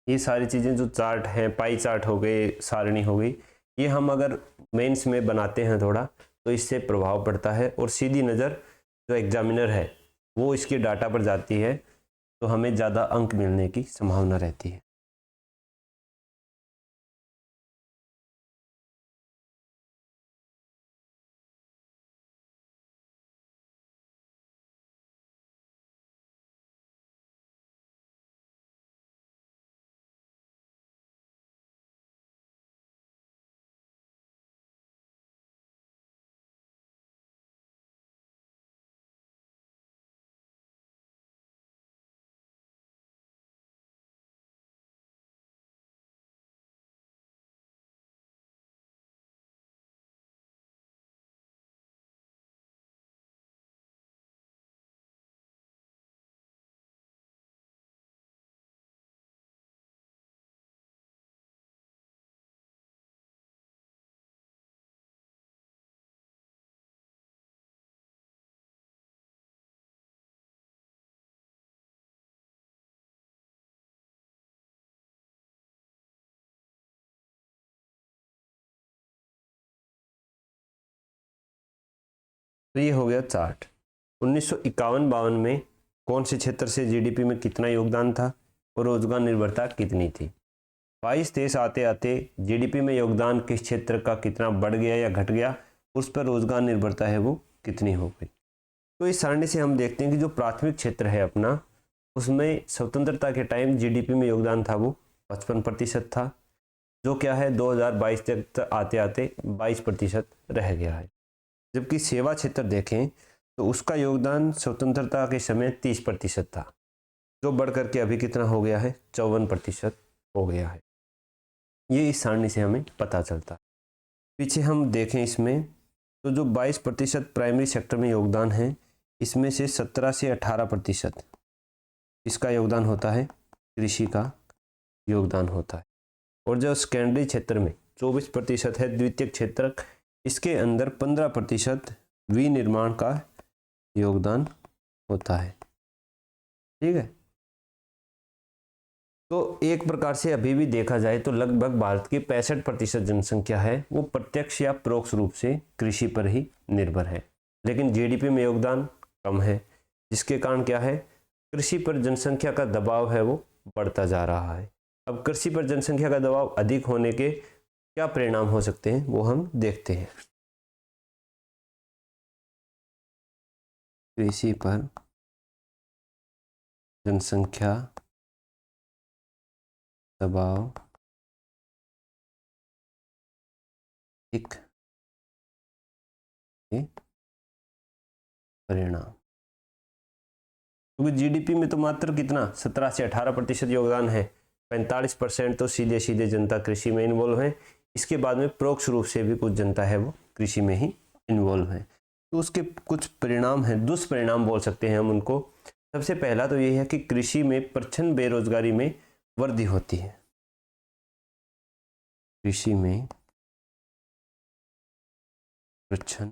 ये सारी चीज़ें जो चार्ट हैं, पाई चार्ट हो गए, सारणी हो गई, ये हम अगर मेंस में बनाते हैं थोड़ा तो इससे प्रभाव पड़ता है और सीधी नज़र जो एग्जामिनर है वो इसके डाटा पर जाती है तो हमें ज़्यादा अंक मिलने की संभावना रहती है। तो ये हो गया चार्ट। 1951-52 में कौन से क्षेत्र से जीडीपी में कितना योगदान था और रोजगार निर्भरता कितनी थी। 22-23 आते आते जीडीपी में योगदान किस क्षेत्र का कितना बढ़ गया या घट गया, उस पर रोजगार निर्भरता है वो कितनी हो गई। तो इस सारणी से हम देखते हैं कि जो प्राथमिक क्षेत्र है अपना, उसमें स्वतंत्रता के टाइम जीडीपी में योगदान था वो 55% था, जो क्या है 2022 तक आते आते 22% रह गया है। जबकि सेवा क्षेत्र देखें तो उसका योगदान स्वतंत्रता के समय 30% था, जो बढ़ करके अभी कितना हो गया है 54% हो गया है। ये इस सारणी से हमें पता चलता है। पीछे हम देखें इसमें तो जो 22% प्राइमरी सेक्टर में योगदान है, इसमें से 17 से 18% इसका योगदान होता है, कृषि का योगदान होता है। और जो सेकेंडरी क्षेत्र में 24% है, द्वितीयक क्षेत्र, इसके अंदर 15% विनिर्माण का योगदान होता है। ठीक है, तो एक प्रकार से अभी भी देखा जाए तो लगभग भारत की 65% जनसंख्या है वो प्रत्यक्ष या परोक्ष रूप से कृषि पर ही निर्भर है, लेकिन जीडीपी में योगदान कम है, जिसके कारण क्या है, कृषि पर जनसंख्या का दबाव है वो बढ़ता जा रहा है। अब कृषि पर जनसंख्या का दबाव अधिक होने के क्या परिणाम हो सकते हैं वो हम देखते हैं। कृषि पर जनसंख्या दबाव एक परिणाम, क्योंकि जीडीपी में तो मात्र कितना 17 से 18% योगदान है, 45% तो सीधे सीधे जनता कृषि में इन्वॉल्व है। इसके बाद में परोक्ष रूप से भी कुछ जनता है वो कृषि में ही इन्वॉल्व है। तो उसके कुछ परिणाम हैं, दुष्परिणाम बोल सकते हैं हम उनको। सबसे पहला तो ये है कि कृषि में प्रच्छन्न बेरोजगारी में वृद्धि होती है। कृषि में प्रच्छन्न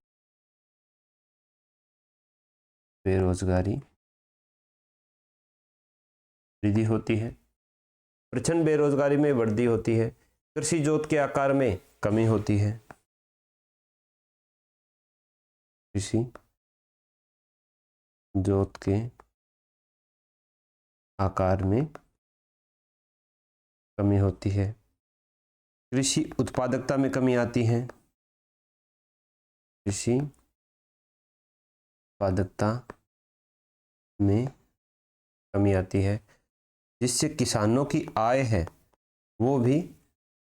बेरोजगारी वृद्धि होती है, प्रच्छन्न बेरोजगारी में वृद्धि होती है, कृषि जोत के आकार में कमी होती है, कृषि जोत के आकार में कमी होती है, कृषि उत्पादकता में कमी आती है, कृषि उत्पादकता में कमी आती है, जिससे किसानों की आय है वो भी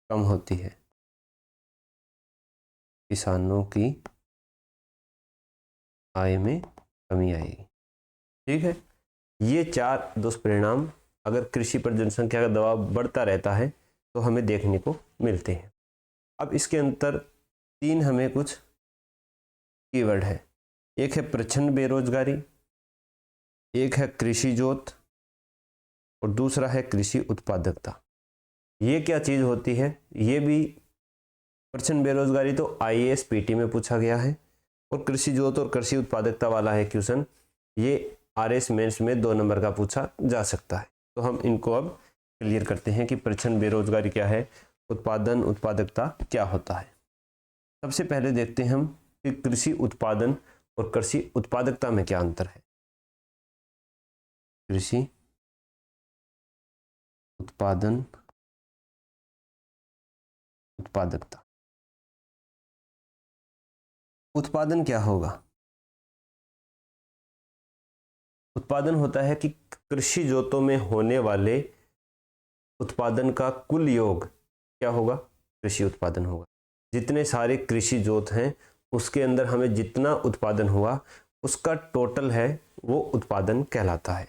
कम होती है, किसानों की आय में कमी आएगी। ठीक है, ये 4 दुष्परिणाम, अगर कृषि पर जनसंख्या का दबाव बढ़ता रहता है तो हमें देखने को मिलते हैं। अब इसके अंतर 3 हमें कुछ कीवर्ड है। एक है प्रच्छन्न बेरोजगारी, एक है कृषि जोत और दूसरा है कृषि उत्पादकता। ये क्या चीज़ होती है? ये भी प्रच्छन्न बेरोजगारी तो IAS PT में पूछा गया है, और कृषि जोत और कृषि उत्पादकता वाला है क्वेश्चन, ये RS मेंस में 2 नंबर का पूछा जा सकता है। तो हम इनको अब क्लियर करते हैं कि प्रच्छन्न बेरोजगारी क्या है, उत्पादन उत्पादकता क्या होता है। सबसे पहले देखते हैं हम कि कृषि उत्पादन और कृषि उत्पादकता में क्या अंतर है। कृषि उत्पादन उत्पादकता। उत्पादन क्या होगा? उत्पादन होता है कि कृषि जोतों में होने वाले उत्पादन का कुल योग क्या होगा? कृषि उत्पादन होगा। जितने सारे कृषि जोत हैं उसके अंदर हमें जितना उत्पादन हुआ उसका टोटल है वो उत्पादन कहलाता है।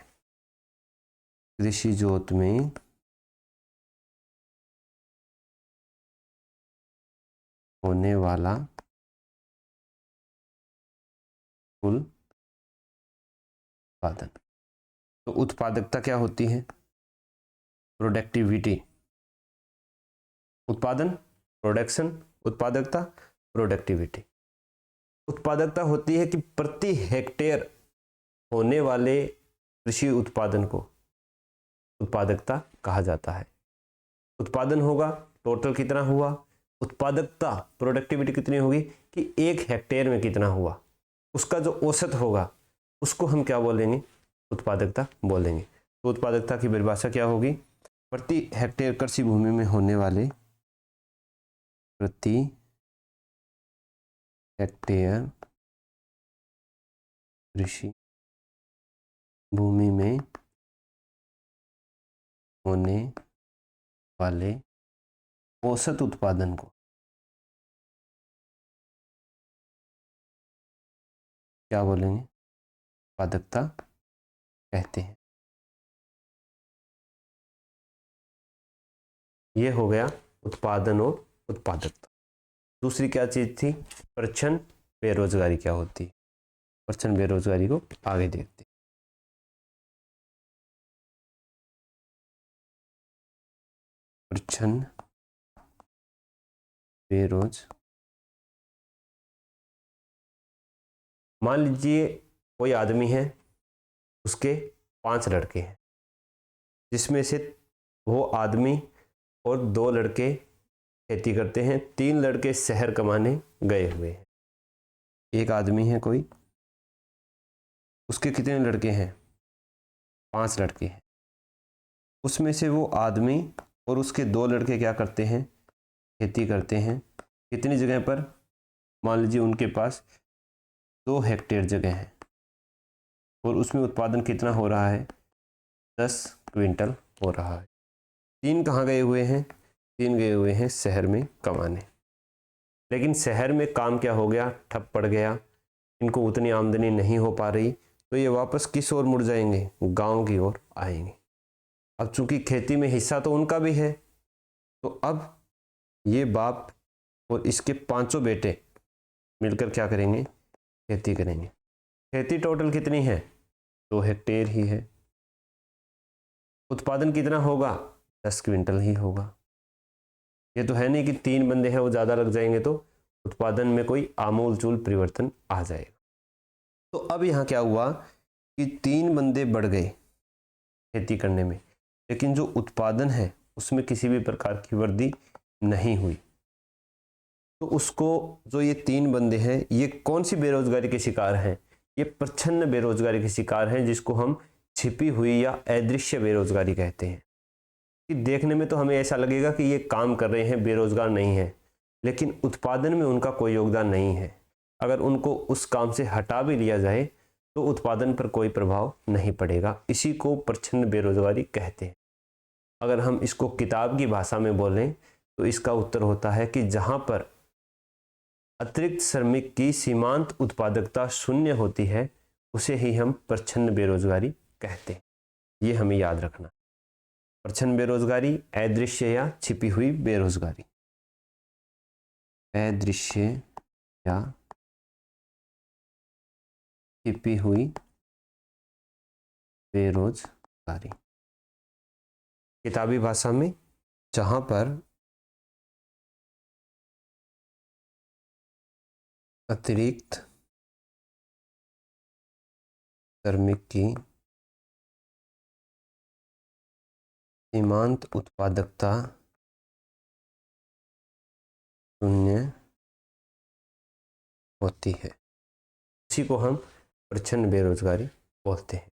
कृषि जोत में होने वाला कुल उत्पादन। तो उत्पादकता क्या होती है? प्रोडक्टिविटी। उत्पादन प्रोडक्शन, उत्पादकता प्रोडक्टिविटी। उत्पादकता होती है कि प्रति हेक्टेयर होने वाले कृषि उत्पादन को उत्पादकता कहा जाता है। उत्पादन होगा, टोटल कितना हुआ, उत्पादकता प्रोडक्टिविटी कितनी होगी कि 1 हेक्टेयर में कितना हुआ, उसका जो औसत होगा उसको हम क्या बोलेंगे? उत्पादकता बोलेंगे। तो उत्पादकता की परिभाषा क्या होगी? प्रति हेक्टेयर कृषि भूमि में होने वाले, प्रति हेक्टेयर कृषि भूमि में होने वाले औसत उत्पादन को क्या बोलेंगे? उत्पादकता कहते हैं। ये हो गया उत्पादन और उत्पादकता। दूसरी क्या चीज थी? प्रच्छन्न बेरोजगारी क्या होती है? प्रच्छन्न बेरोजगारी को आगे देखते हैं। प्रच्छन्न बेरोजगारी, मान लीजिए कोई आदमी है, उसके 5 लड़के हैं, जिसमें से वो आदमी और 2 लड़के खेती करते हैं, 3 लड़के शहर कमाने गए हुए हैं। एक आदमी है कोई, उसके कितने लड़के हैं? 5 लड़के हैं। उसमें से वो आदमी और उसके 2 लड़के क्या करते हैं? खेती करते हैं। कितनी जगह पर? मान लीजिए उनके पास 2 हेक्टेयर जगह है और उसमें उत्पादन कितना हो रहा है? 10 क्विंटल हो रहा है। 3 कहाँ गए हुए हैं? 3 गए हुए हैं शहर में कमाने। लेकिन शहर में काम क्या हो गया? ठप पड़ गया, इनको उतनी आमदनी नहीं हो पा रही, तो ये वापस किस ओर मुड़ जाएंगे? गांव की ओर आएंगे। अब चूंकि खेती में हिस्सा तो उनका भी है, तो अब ये बाप और इसके 5 बेटे मिलकर क्या करेंगे? खेती करेंगे। खेती टोटल कितनी है? 2 हेक्टेयर ही है। उत्पादन कितना होगा? 10 क्विंटल ही होगा। ये तो है नहीं कि 3 बंदे हैं वो ज़्यादा लग जाएंगे तो उत्पादन में कोई आमूलचूल परिवर्तन आ जाएगा। तो अब यहाँ क्या हुआ कि 3 बंदे बढ़ गए खेती करने में, लेकिन जो उत्पादन है उसमें किसी भी प्रकार की वृद्धि नहीं हुई। तो उसको, जो ये 3 बंदे हैं, ये कौन सी बेरोजगारी के शिकार हैं? ये प्रच्छन्न बेरोजगारी के शिकार हैं, जिसको हम छिपी हुई या अदृश्य बेरोजगारी कहते हैं। कि देखने में तो हमें ऐसा लगेगा कि ये काम कर रहे हैं, बेरोजगार नहीं है, लेकिन उत्पादन में उनका कोई योगदान नहीं है। अगर उनको उस काम से हटा भी लिया जाए तो उत्पादन पर कोई प्रभाव नहीं पड़ेगा। इसी को प्रच्छन्न बेरोजगारी कहते हैं। अगर हम इसको किताब की भाषा में बोलें तो इसका उत्तर होता है कि जहां पर अतिरिक्त श्रमिक की सीमांत उत्पादकता शून्य होती है उसे ही हम प्रच्छन्न बेरोजगारी कहते हैं। ये हमें याद रखना। प्रच्छन्न बेरोजगारी, अदृश्य या छिपी हुई बेरोजगारी। अदृश्य या छिपी हुई बेरोजगारी। किताबी भाषा में जहां पर अतिरिक्त श्रमिक की सीमांत उत्पादकता शून्य होती है, उसी को हम प्रच्छन्न बेरोजगारी बोलते हैं।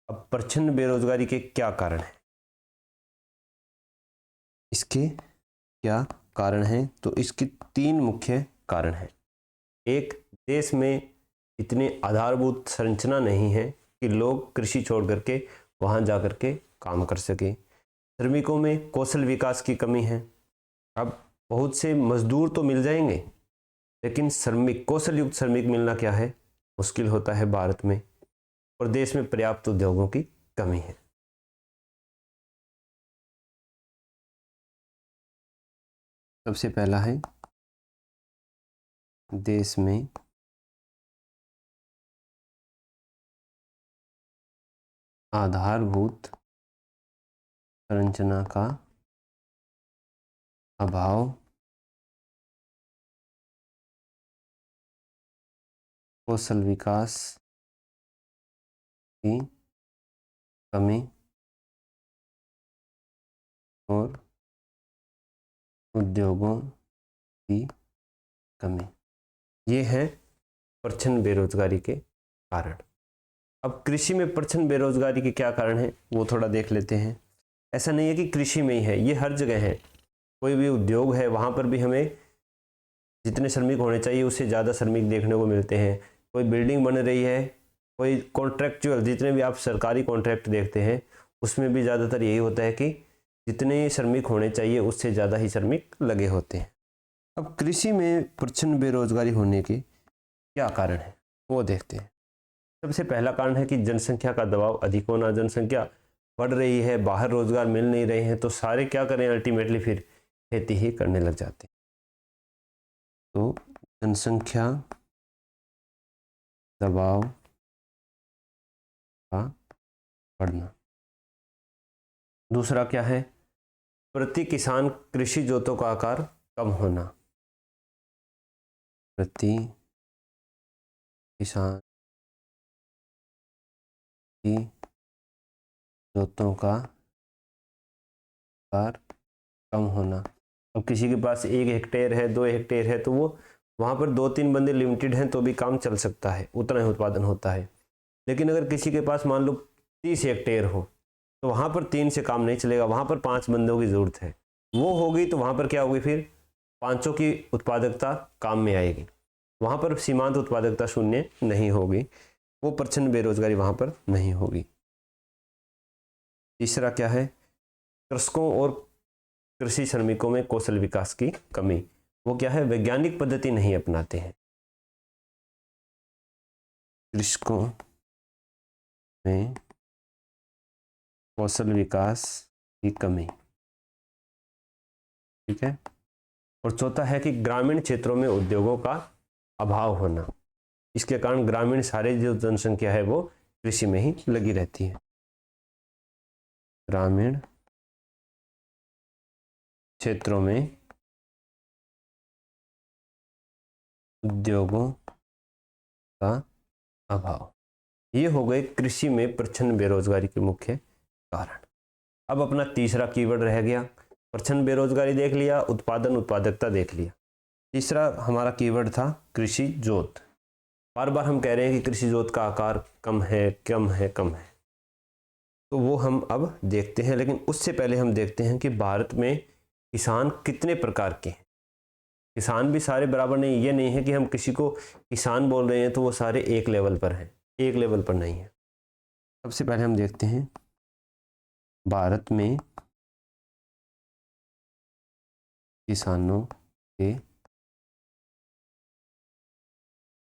अब प्रच्छन्न बेरोजगारी के क्या कारण हैं? इसके क्या कारण हैं? तो इसके 3 मुख्य कारण हैं। एक, देश में इतनी आधारभूत संरचना नहीं है कि लोग कृषि छोड़ करके वहाँ जा करके काम कर सके। श्रमिकों में कौशल विकास की कमी है। अब बहुत से मजदूर तो मिल जाएंगे, लेकिन श्रमिक, कौशल युक्त श्रमिक मिलना क्या है, मुश्किल होता है भारत में। और देश में पर्याप्त उद्योगों की कमी है। सबसे पहला है, देश में आधारभूत संरचना का अभाव, कौशल विकास की कमी और उद्योगों की कमी, ये है प्रच्छन्न बेरोजगारी के कारण। अब कृषि में प्रच्छन्न बेरोजगारी के क्या कारण हैं वो थोड़ा देख लेते हैं। ऐसा नहीं है कि कृषि में ही है, ये हर जगह है। कोई भी उद्योग है वहाँ पर भी हमें जितने श्रमिक होने चाहिए उससे ज़्यादा श्रमिक देखने को मिलते हैं। कोई बिल्डिंग बन रही है, कोई कॉन्ट्रैक्चुअल, जितने भी आप सरकारी कॉन्ट्रैक्ट देखते हैं उसमें भी ज़्यादातर यही होता है कि जितने श्रमिक होने चाहिए उससे ज़्यादा ही श्रमिक लगे होते हैं। अब कृषि में प्रच्छन्न बेरोजगारी होने के क्या कारण है वो देखते हैं। सबसे पहला कारण है कि जनसंख्या का दबाव अधिक होना। जनसंख्या बढ़ रही है, बाहर रोजगार मिल नहीं रहे हैं, तो सारे क्या करें, अल्टीमेटली फिर खेती ही करने लग जाते हैं। तो जनसंख्या दबाव का बढ़ना। दूसरा क्या है, प्रति किसान कृषि जोतों का आकार कम होना। प्रति किसान की जोतों का आकार कम होना। अब किसी के पास 1 हेक्टेयर है, 2 हेक्टेयर है, तो वो वहाँ पर 2-3 बंदे लिमिटेड हैं तो भी काम चल सकता है, उतना ही उत्पादन होता है। लेकिन अगर किसी के पास मान लो 30 हेक्टेयर हो तो वहाँ पर 3 से काम नहीं चलेगा, वहाँ पर 5 बंदों की ज़रूरत है। वो होगी तो वहाँ पर क्या होगी, फिर 5 की उत्पादकता काम में आएगी, वहाँ पर सीमांत उत्पादकता शून्य नहीं होगी, वो प्रच्छन्न बेरोजगारी वहाँ पर नहीं होगी। तीसरा क्या है, कृषकों और कृषि श्रमिकों में कौशल विकास की कमी। वो क्या है, वैज्ञानिक पद्धति नहीं अपनाते हैं। कृषकों में कौशल विकास की कमी, ठीक है। और चौथा है कि ग्रामीण क्षेत्रों में उद्योगों का अभाव होना। इसके कारण ग्रामीण सारी जो जनसंख्या है वो कृषि में ही लगी रहती है। ग्रामीण क्षेत्रों में उद्योगों का अभाव, ये हो गए कृषि में प्रच्छन्न बेरोजगारी के मुख्य कारण। अब अपना तीसरा कीवर्ड रह गया, प्रच्छन्न बेरोजगारी देख लिया, उत्पादन उत्पादकता देख लिया। तीसरा हमारा कीवर्ड था कृषि जोत। बार बार हम कह रहे हैं कि कृषि जोत का आकार कम है, कम है, कम है, तो वो हम अब देखते हैं। लेकिन उससे पहले हम देखते हैं कि भारत में किसान कितने प्रकार के हैं। किसान भी सारे बराबर नहीं, ये नहीं है कि हम किसी को किसान बोल रहे हैं तो वो सारे एक लेवल पर हैं, एक लेवल पर नहीं है। सबसे पहले हम देखते हैं भारत में किसानों के,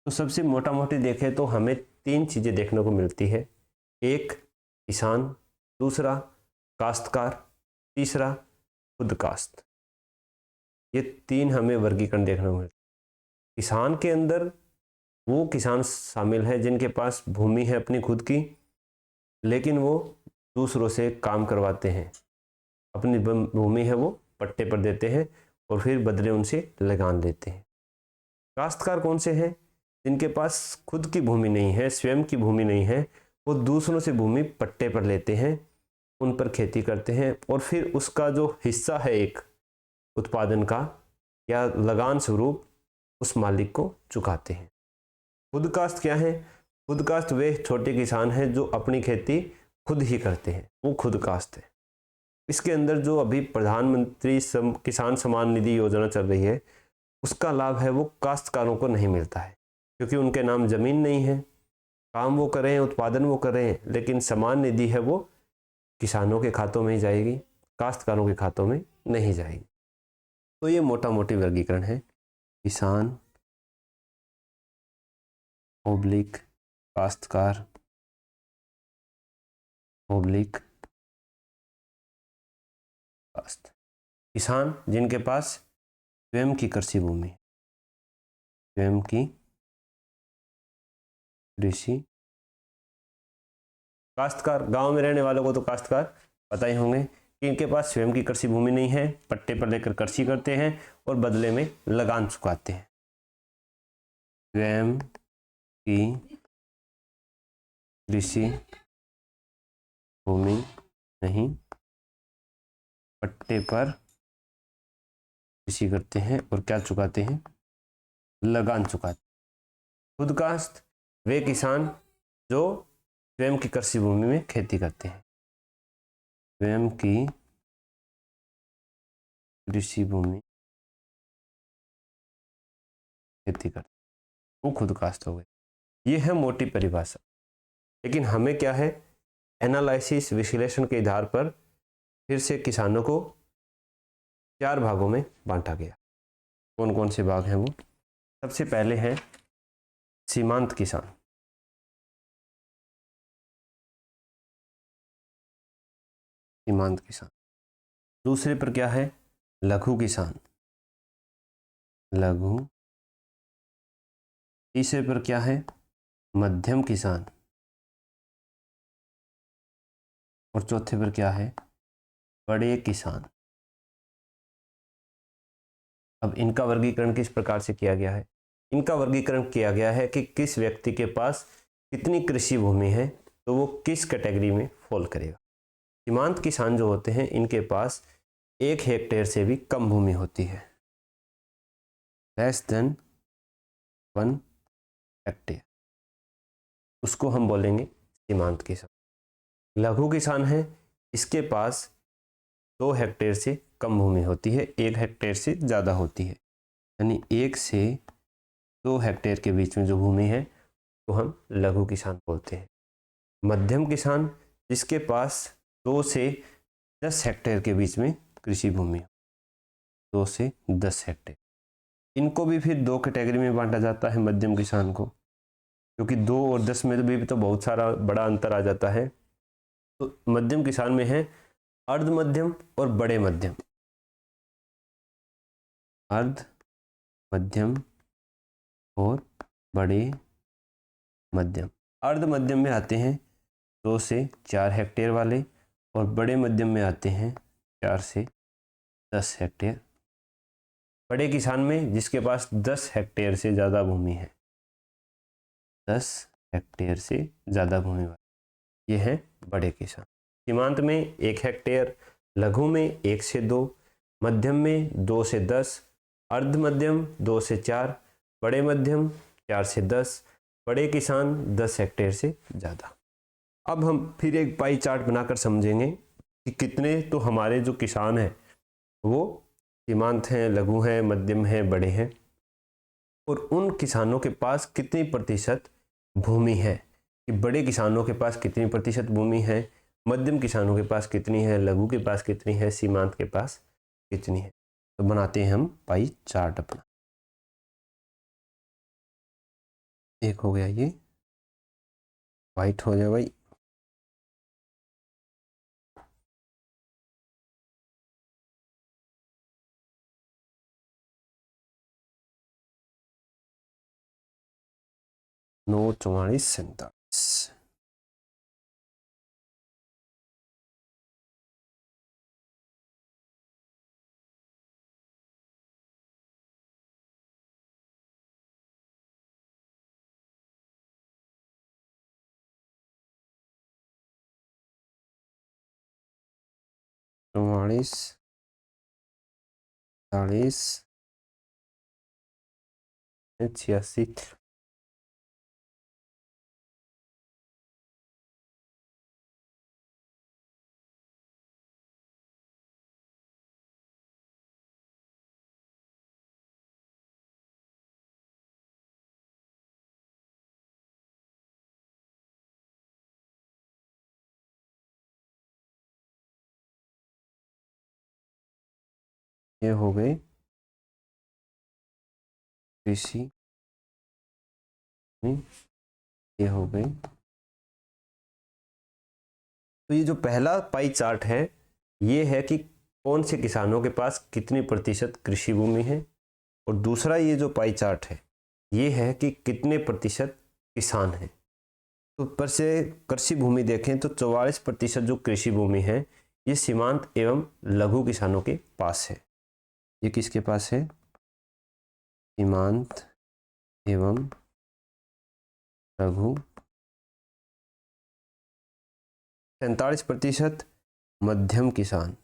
तो सबसे मोटा मोटी देखें तो हमें 3 चीज़ें देखने को मिलती है। एक, किसान, दूसरा काश्तकार तीसरा खुद कास्ट। ये 3 हमें वर्गीकरण देखना मिलता है। किसान के अंदर वो किसान शामिल है जिनके पास भूमि है अपनी खुद की, लेकिन वो दूसरों से काम करवाते हैं, अपनी भूमि है वो पट्टे पर देते हैं और फिर बदले उनसे लगान लेते हैं। काश्तकार कौन से हैं? जिनके पास खुद की भूमि नहीं है, स्वयं की भूमि नहीं है, वो दूसरों से भूमि पट्टे पर लेते हैं, उन पर खेती करते हैं और फिर उसका जो हिस्सा है एक उत्पादन का या लगान स्वरूप उस मालिक को चुकाते हैं। खुद काश्त क्या है? खुद काश्त वे छोटे किसान हैं जो अपनी खेती खुद ही करते हैं, वो खुद काश्त है। इसके अंदर जो अभी प्रधानमंत्री किसान सम्मान निधि योजना चल रही है, उसका लाभ है वो काश्तकारों को नहीं मिलता है, क्योंकि उनके नाम जमीन नहीं है, काम वो कर रहे हैं, उत्पादन वो कर रहे हैं, लेकिन सम्मान निधि है वो किसानों के खातों में ही जाएगी, काश्तकारों के खातों में नहीं जाएगी। तो ये मोटा मोटी वर्गीकरण है किसान ओब्लिक काश्तकार ओब्लिक काश्त। किसान जिनके पास स्वयं की कृषि भूमि, स्वयं की कृषि। काश्तकार गांव में रहने वालों को तो काश्तकार पता ही होंगे कि इनके पास स्वयं की कृषि भूमि नहीं है, पट्टे पर लेकर कृषि करते हैं और बदले में लगान चुकाते हैं। स्वयं की कृषि भूमि नहीं, पट्टे पर कृषि करते हैं और क्या चुकाते हैं? लगान चुकाते हैं। खुद काश्त वे किसान जो स्वयं की कृषि भूमि में खेती करते हैं, स्वयं की कृषि भूमि खेती करते हैं, वो खुद काश्त हो गए। ये है मोटी परिभाषा। लेकिन हमें क्या है, एनालिसिस विश्लेषण के आधार पर फिर से किसानों को 4 भागों में बांटा गया। कौन कौन से भाग हैं वो? सबसे पहले है सीमांत किसान। सीमांत किसान। दूसरे पर क्या है? लघु किसान। लघु। तीसरे पर क्या है? मध्यम किसान। और चौथे पर क्या है? बड़े किसान। अब इनका वर्गीकरण किस प्रकार से किया गया है? इनका वर्गीकरण किया गया है कि किस व्यक्ति के पास कितनी कृषि भूमि है तो वो किस कैटेगरी में फॉल करेगा। सीमांत किसान जो होते हैं इनके पास 1 हेक्टेयर से भी कम भूमि होती है, लेस देन 1 हेक्टेयर, उसको हम बोलेंगे सीमांत किसान। लघु किसान है, इसके पास 2 हेक्टेयर से कम भूमि होती है, 1 हेक्टेयर से ज़्यादा होती है, यानी 1 से 2 हेक्टेयर के बीच में जो भूमि है तो हम लघु किसान बोलते हैं। मध्यम किसान जिसके पास 2 से 10 हेक्टेयर के बीच में कृषि भूमि, 2 से 10 हेक्टेयर। इनको भी फिर 2 कैटेगरी में बांटा जाता है मध्यम किसान को, क्योंकि 2 और 10 में भी तो बहुत सारा बड़ा अंतर आ जाता है। तो मध्यम किसान में है अर्ध मध्यम और बड़े मध्यम। अर्ध मध्यम और बड़े मध्यम। अर्ध मध्यम में आते हैं 2 से 4 हेक्टेयर वाले और बड़े मध्यम में आते हैं 4 से 10 हेक्टेयर। बड़े किसान में जिसके पास 10 हेक्टेयर से ज़्यादा भूमि है, 10 हेक्टेयर से ज़्यादा भूमि वाले, ये है बड़े किसान। सीमांत में 1 हेक्टेयर, लघु में 1 से 2, मध्यम में 2 से 10, अर्ध मध्यम 2 से 4, बड़े मध्यम 4 से 10, बड़े किसान 10 हेक्टेयर से ज़्यादा। अब हम फिर एक पाई चार्ट बनाकर समझेंगे कि कितने तो हमारे जो किसान हैं वो सीमांत हैं, लघु हैं, मध्यम हैं, बड़े हैं, और उन किसानों के पास कितनी प्रतिशत भूमि है, कि बड़े किसानों के पास कितनी प्रतिशत भूमि है, मध्यम किसानों के पास कितनी है, लघु के पास कितनी है, सीमांत के पास कितनी है। तो बनाते हैं हम पाई चार्ट अपना। एक हो गया, ये वाइट हो जाए भाई। 9 44 47। चौवालीस 40 86। ये हो गई कृषि, ये हो गई। तो ये जो पहला पाई चार्ट है ये है कि कौन से किसानों के पास कितनी प्रतिशत कृषि भूमि है, और दूसरा ये जो पाई चार्ट है ये है कि कितने प्रतिशत किसान हैं। तो ऊपर से कृषि भूमि देखें तो 44% जो कृषि भूमि है ये सीमांत एवं लघु किसानों के पास है। ये किसके पास है? सीमांत एवं लघु। 47% मध्यम किसान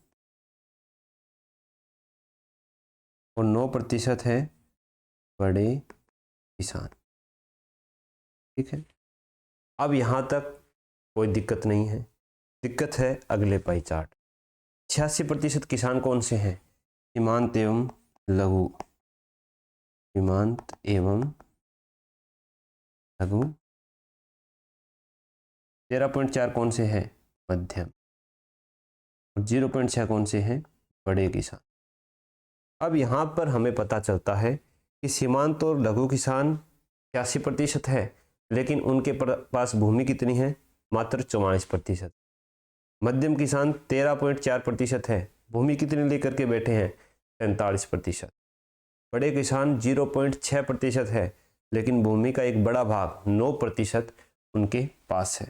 और 9% है बड़े किसान। ठीक है, अब यहाँ तक कोई दिक्कत नहीं है। दिक्कत है अगले पाई चार्ट। 86% किसान कौन से हैं? सीमांत एवं लघु, सीमांत एवं लघु। 13.4 कौन से हैं? मध्यम। और 0.6 कौन से हैं? बड़े किसान। अब यहाँ पर हमें पता चलता है कि सीमांत और लघु किसान 86% है, लेकिन उनके पास भूमि कितनी है? मात्र 44%। मध्यम किसान 13.4% है, भूमि कितनी लेकर के बैठे हैं? 45%। बड़े किसान 0.6% है, लेकिन भूमि का एक बड़ा भाग 9% उनके पास है।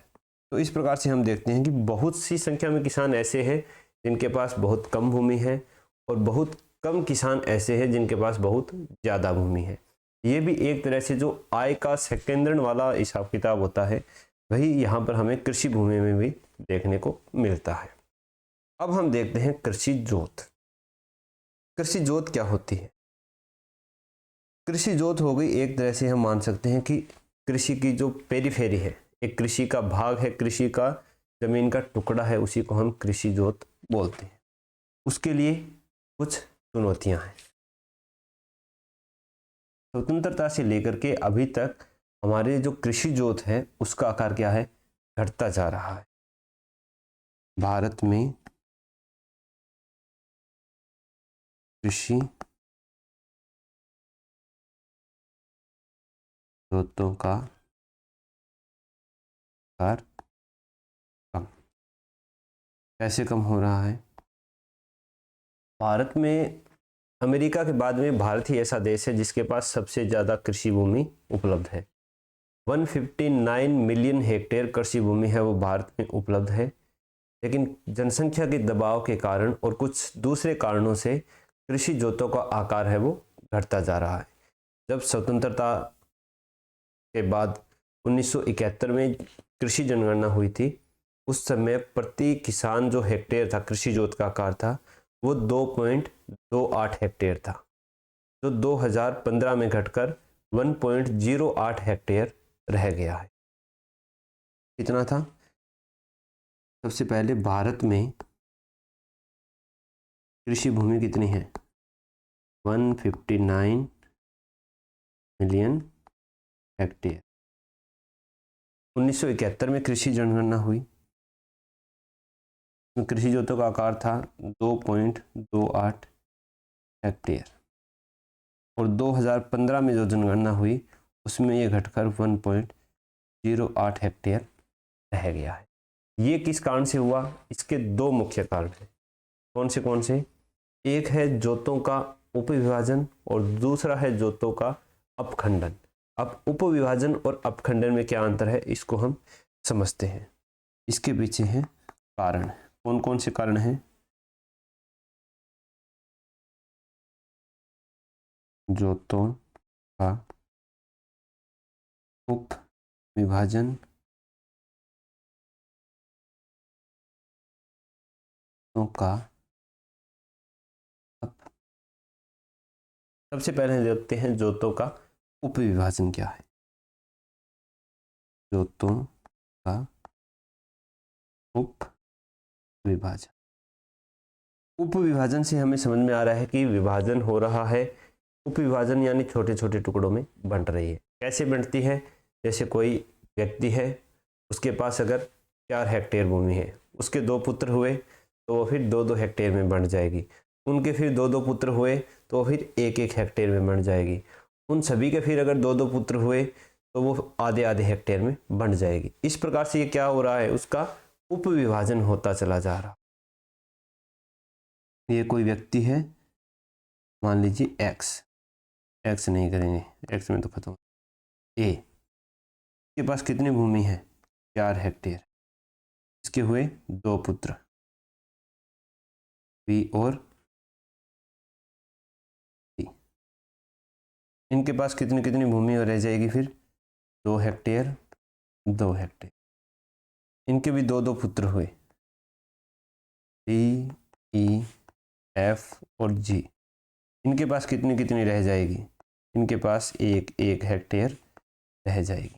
तो इस प्रकार से हम देखते हैं कि बहुत सी संख्या में किसान ऐसे हैं जिनके पास बहुत कम भूमि है, और बहुत कम किसान ऐसे हैं जिनके पास बहुत ज़्यादा भूमि है। ये भी एक तरह से जो आय का सेकेंद्रण वाला हिसाब किताब होता है वही यहाँ पर हमें कृषि भूमि में भी देखने को मिलता है। अब हम देखते हैं कृषि जोत। कृषि जोत क्या होती है? कृषि जोत हो गई, एक तरह से हम मान सकते हैं कि कृषि की जो पेरीफेरी है, एक कृषि का भाग है, कृषि का जमीन का टुकड़ा है, उसी को हम कृषि जोत बोलते हैं। उसके लिए कुछ चुनौतियां हैं। स्वतंत्रता से लेकर के अभी तक हमारे जो कृषि जोत है उसका आकार क्या है? घटता जा रहा है। भारत में कृषि जोतों का आकार कम। कैसे कम हो रहा है? भारत में अमेरिका के बाद में भारत ही ऐसा देश है जिसके पास सबसे ज़्यादा कृषि भूमि उपलब्ध है। 159 मिलियन हेक्टेयर कृषि भूमि है वो भारत में उपलब्ध है, लेकिन जनसंख्या के दबाव के कारण और कुछ दूसरे कारणों से कृषि जोतों का आकार है वो घटता जा रहा है। जब स्वतंत्रता के बाद 1971 में कृषि जनगणना हुई थी, उस समय प्रति किसान जो हेक्टेयर था, कृषि जोत का आकार था, वो 2.28 हेक्टेयर था, जो 2015 में घटकर 1.08 हेक्टेयर रह गया है। कितना था? सबसे पहले भारत में कृषि भूमि कितनी है? 159 मिलियन हेक्टेयर। 1971 में कृषि जनगणना हुई, कृषि जोतों का आकार था 2.28 हेक्टेयर, और 2015 में जो जनगणना हुई उसमें ये घटकर 1.08 हेक्टेयर रह गया है। ये किस कारण से हुआ? इसके दो मुख्य कारण हैं। कौन से? एक है जोतों का उपविभाजन और दूसरा है जोतों का अपखंडन। अब उपविभाजन और अपखंडन में क्या अंतर है इसको हम समझते हैं। इसके पीछे है कारण। कौन कौन से कारण हैं? जोतों का उप विभाजन का सबसे पहले देखते हैं जोतों का उपविभाजन क्या है। जोतों का उप विभाजन, उप विभाजन से हमें समझ में आ रहा है कि विभाजन हो रहा है। उप विभाजन यानी छोटे छोटे टुकड़ों में बंट रही है। कैसे बंटती है? जैसे कोई व्यक्ति है, उसके पास अगर 4 हेक्टेयर भूमि है, उसके 2 पुत्र हुए तो वो फिर 2-2 हेक्टेयर में बंट जाएगी। उनके फिर 2-2 पुत्र हुए तो फिर 1-1 हेक्टेयर में बंट जाएगी। उन सभी के फिर अगर 2-2 पुत्र हुए तो वो आधे-आधे हेक्टेयर में बंट जाएगी। इस प्रकार से ये क्या हो रहा है? उसका उप विभाजन होता चला जा रहा। ये कोई व्यक्ति है, मान लीजिए एक्स नहीं करेंगे, एक्स में तो खत्म। ए के पास कितनी भूमि है? 4 हेक्टेयर। इसके हुए 2 पुत्र, बी और सी। इनके पास कितनी कितनी भूमि रह जाएगी फिर? 2 हेक्टेयर 2 हेक्टेयर। इनके भी 2-2 पुत्र हुए, डी, ई, एफ और जी। इनके पास कितनी कितनी रह जाएगी? इनके पास 1-1 हेक्टेयर रह जाएगी।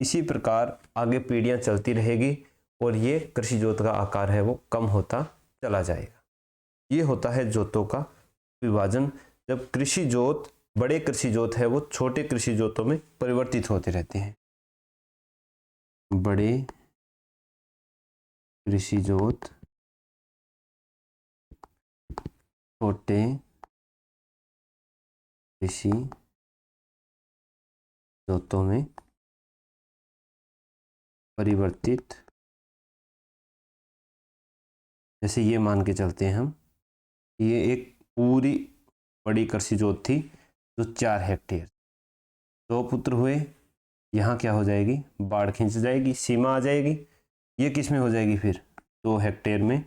इसी प्रकार आगे पीढ़ियां चलती रहेगी और ये कृषि जोत का आकार है वो कम होता चला जाएगा। ये होता है जोतों का विभाजन। जब कृषि जोत, बड़े कृषि जोत है वो छोटे कृषि जोतों में परिवर्तित होते रहते हैं। बड़े कृषि जोत छोटे कृषि जोतों में परिवर्तित, जैसे ये मान के चलते हैं हम, ये एक पूरी बड़ी कृषि जोत थी जो 4 हेक्टेयर, 2 पुत्र हुए, यहाँ क्या हो जाएगी? बाढ़ खींच जाएगी, सीमा आ जाएगी। ये किस में हो जाएगी फिर? 2 हेक्टेयर में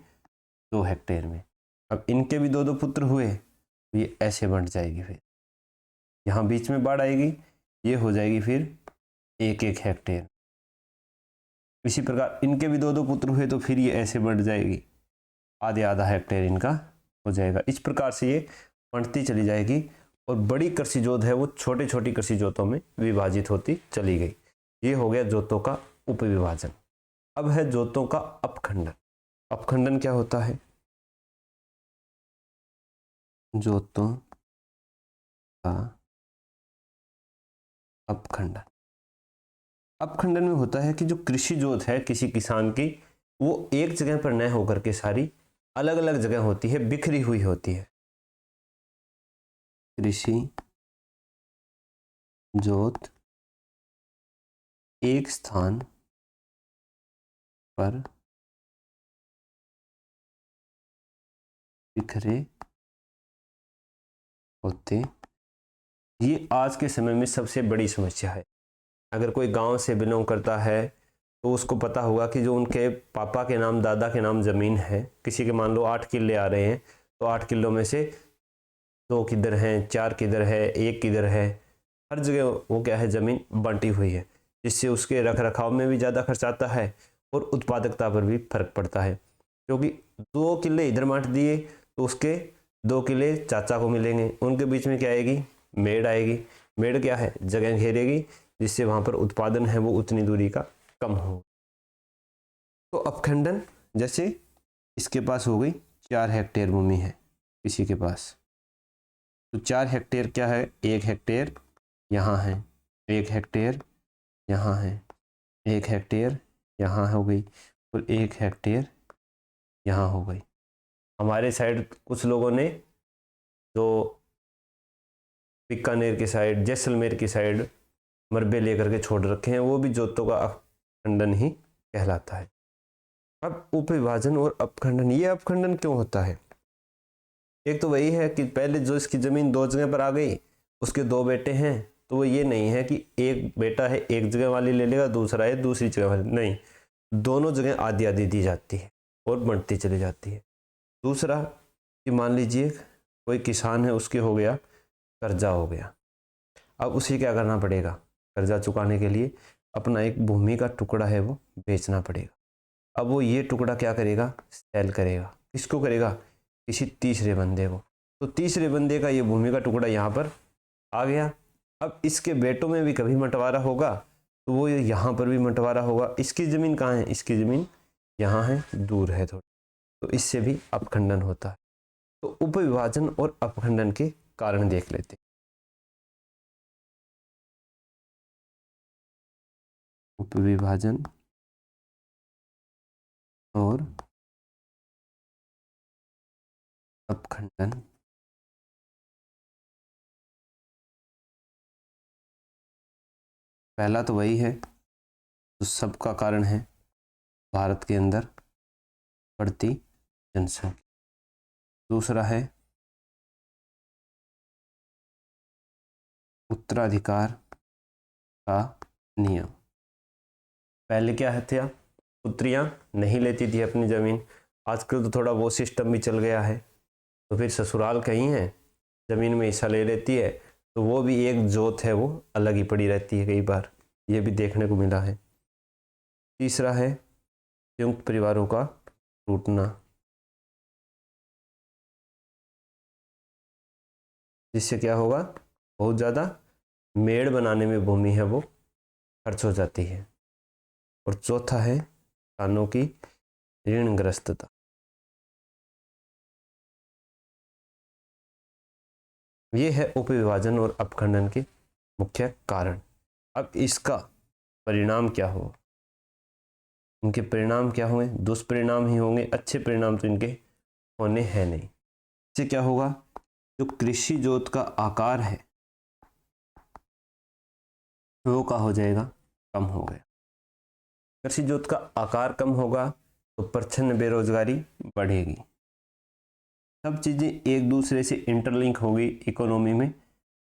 2 हेक्टेयर में। अब इनके भी 2-2 पुत्र हुए तो ये ऐसे बंट जाएगी। फिर यहाँ बीच में बाढ़ आएगी, ये हो जाएगी फिर 1-1 हेक्टेयर। इसी प्रकार इनके भी 2-2 पुत्र हुए तो फिर ये ऐसे बढ़ जाएगी, आधा हेक्टेयर इनका हो जाएगा। इस प्रकार से ये बढ़ती चली जाएगी और बड़ी कृषि जोत है वो छोटे छोटी कृषि जोतों में विभाजित होती चली गई। ये हो गया जोतों का उपविभाजन। अब है जोतों का अपखंडन। अपखंडन क्या होता है? जोतों का अपखंडन। अपखंडन में होता है कि जो कृषि जोत है किसी किसान की, वो एक जगह पर न होकर के सारी अलग अलग जगह होती है, बिखरी हुई होती है। कृषि जोत एक स्थान पर बिखरे होते। ये आज के समय में सबसे बड़ी समस्या है। अगर कोई गांव से बिलोंग करता है तो उसको पता होगा कि जो उनके पापा के नाम, दादा के नाम ज़मीन है, किसी के मान लो 8 किले आ रहे हैं तो 8 किलों में से 2 किधर हैं, 4 किधर है, 1 किधर है। हर जगह वो क्या है, ज़मीन बंटी हुई है, जिससे उसके रख रखाव में भी ज़्यादा खर्च आता है और उत्पादकता पर भी फर्क पड़ता है। क्योंकि 2 किले इधर बांट दिए तो उसके 2 किले चाचा को मिलेंगे, उनके बीच में क्या आएगी? मेड़ आएगी। मेड़ क्या है? जगह घेरेगी, जिससे वहाँ पर उत्पादन है वो उतनी दूरी का कम हो। तो अपखंडन, जैसे इसके पास हो गई 4 हेक्टेयर भूमि है किसी के पास, तो 4 हेक्टेयर क्या है? 1 हेक्टेयर यहाँ है, 1 हेक्टेयर यहाँ है, 1 हेक्टेयर यहाँ हो गई और 1 हेक्टेयर यहाँ हो गई। हमारे साइड कुछ लोगों ने जो बीकानेर की साइड, जैसलमेर की साइड मरबे लेकर के छोड़ रखे हैं, वो भी जोतों का अपखंडन ही कहलाता है। अब उपविभाजन और अपखंडन, ये अपखंडन क्यों होता है? एक तो वही है कि पहले जो इसकी जमीन 2 जगह पर आ गई, उसके 2 बेटे हैं, तो वो ये नहीं है कि एक बेटा है एक जगह वाली ले लेगा, दूसरा है दूसरी जगह वाली, नहीं, दोनों जगह आधी आधी दी जाती है और बढ़ती चली जाती है। दूसरा कि मान लीजिए कोई किसान है, उसके हो गया कर्जा हो गया, अब उसे क्या करना पड़ेगा, कर्जा चुकाने के लिए अपना एक भूमि का टुकड़ा है वो बेचना पड़ेगा। अब वो ये टुकड़ा क्या करेगा, सेल करेगा। किसको करेगा, किसी तीसरे बंदे को। तो तीसरे बंदे का ये भूमि का टुकड़ा यहाँ पर आ गया। अब इसके बेटों में भी कभी बंटवारा होगा तो वो यहाँ पर भी बंटवारा होगा। इसकी ज़मीन कहाँ है, इसकी ज़मीन यहाँ है, दूर है थोड़ी, तो इससे भी अपखंडन होता है। तो उपविभाजन और अपखंडन के कारण देख लेते हैं। उपविभाजन और अपखंडन। पहला तो वही है तो सबका कारण है भारत के अंदर बढ़ती जनसंख्या। दूसरा है उत्तराधिकार का नियम। पहले क्या है था, पुत्रियां नहीं लेती थी अपनी ज़मीन। आजकल तो थोड़ा वो सिस्टम भी चल गया है, तो फिर ससुराल कहीं है, ज़मीन में हिस्सा ले लेती है, तो वो भी एक जोत है वो अलग ही पड़ी रहती है, कई बार ये भी देखने को मिला है। तीसरा है संयुक्त परिवारों का टूटना, जिससे क्या होगा, बहुत ज़्यादा मेड़ बनाने में भूमि है वो खर्च हो जाती है। और चौथा है किसानों की ऋणग्रस्तता। ये है उपविभाजन और अपखंडन के मुख्य कारण। अब इसका परिणाम क्या हो, इनके परिणाम क्या होंगे, दुष्परिणाम ही होंगे, अच्छे परिणाम तो इनके होने हैं नहीं। इससे क्या होगा, जो कृषि जोत का आकार है वो का हो जाएगा, कम हो गया। कृषि जोत का आकार कम होगा तो प्रच्छन्न बेरोजगारी बढ़ेगी। सब चीज़ें एक दूसरे से इंटरलिंक होगी इकोनॉमी में,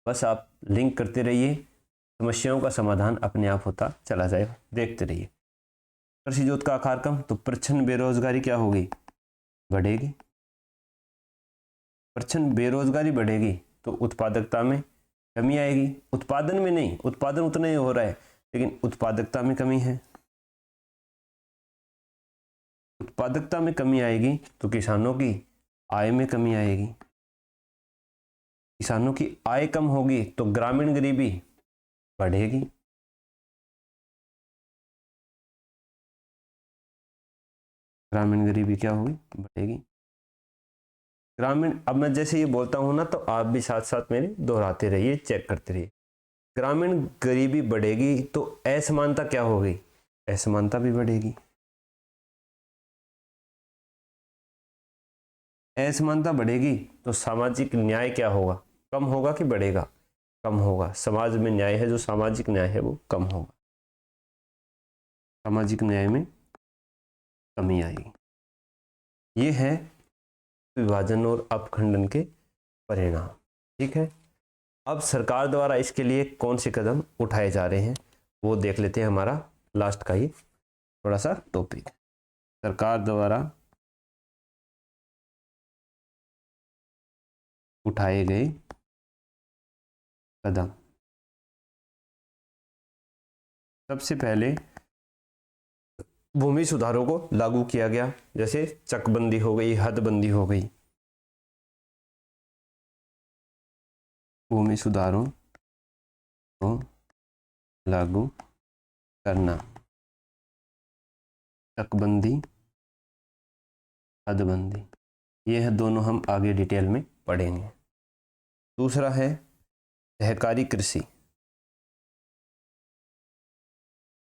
बस आप लिंक करते रहिए, समस्याओं का समाधान अपने आप होता चला जाएगा, देखते रहिए। कृषि जोत का आकार कम तो प्रच्छन्न बेरोजगारी क्या होगी, बढ़ेगी। प्रच्छन्न बेरोजगारी बढ़ेगी तो उत्पादकता में कमी आएगी। उत्पादन में नहीं, उत्पादन उतना ही हो रहा है, लेकिन उत्पादकता में कमी है। उत्पादकता में कमी आएगी तो किसानों की आय में कमी आएगी। किसानों की आय कम होगी तो ग्रामीण गरीबी बढ़ेगी। ग्रामीण गरीबी क्या होगी, बढ़ेगी। ग्रामीण, अब मैं जैसे ये बोलता हूं ना तो आप भी साथ साथ मेरे दोहराते रहिए, चेक करते रहिए। ग्रामीण गरीबी बढ़ेगी तो असमानता क्या होगी, असमानता भी बढ़ेगी। असमानता बढ़ेगी तो सामाजिक न्याय क्या होगा, कम होगा कि बढ़ेगा, कम होगा। समाज में न्याय है, जो सामाजिक न्याय है वो कम होगा, सामाजिक न्याय में कमी आएगी। ये है विभाजन और अपखंडन के परिणाम। ठीक है, अब सरकार द्वारा इसके लिए कौन से कदम उठाए जा रहे हैं वो देख लेते हैं। हमारा लास्ट का ये थोड़ा सा टॉपिक, सरकार द्वारा उठाए गए कदम। सबसे पहले भूमि सुधारों को लागू किया गया, जैसे चकबंदी हो गई, हदबंदी हो गई। भूमि सुधारों को लागू करना, चकबंदी, हदबंदी, ये है दोनों हम आगे डिटेल में पढ़ेंगे। दूसरा है सहकारी कृषि।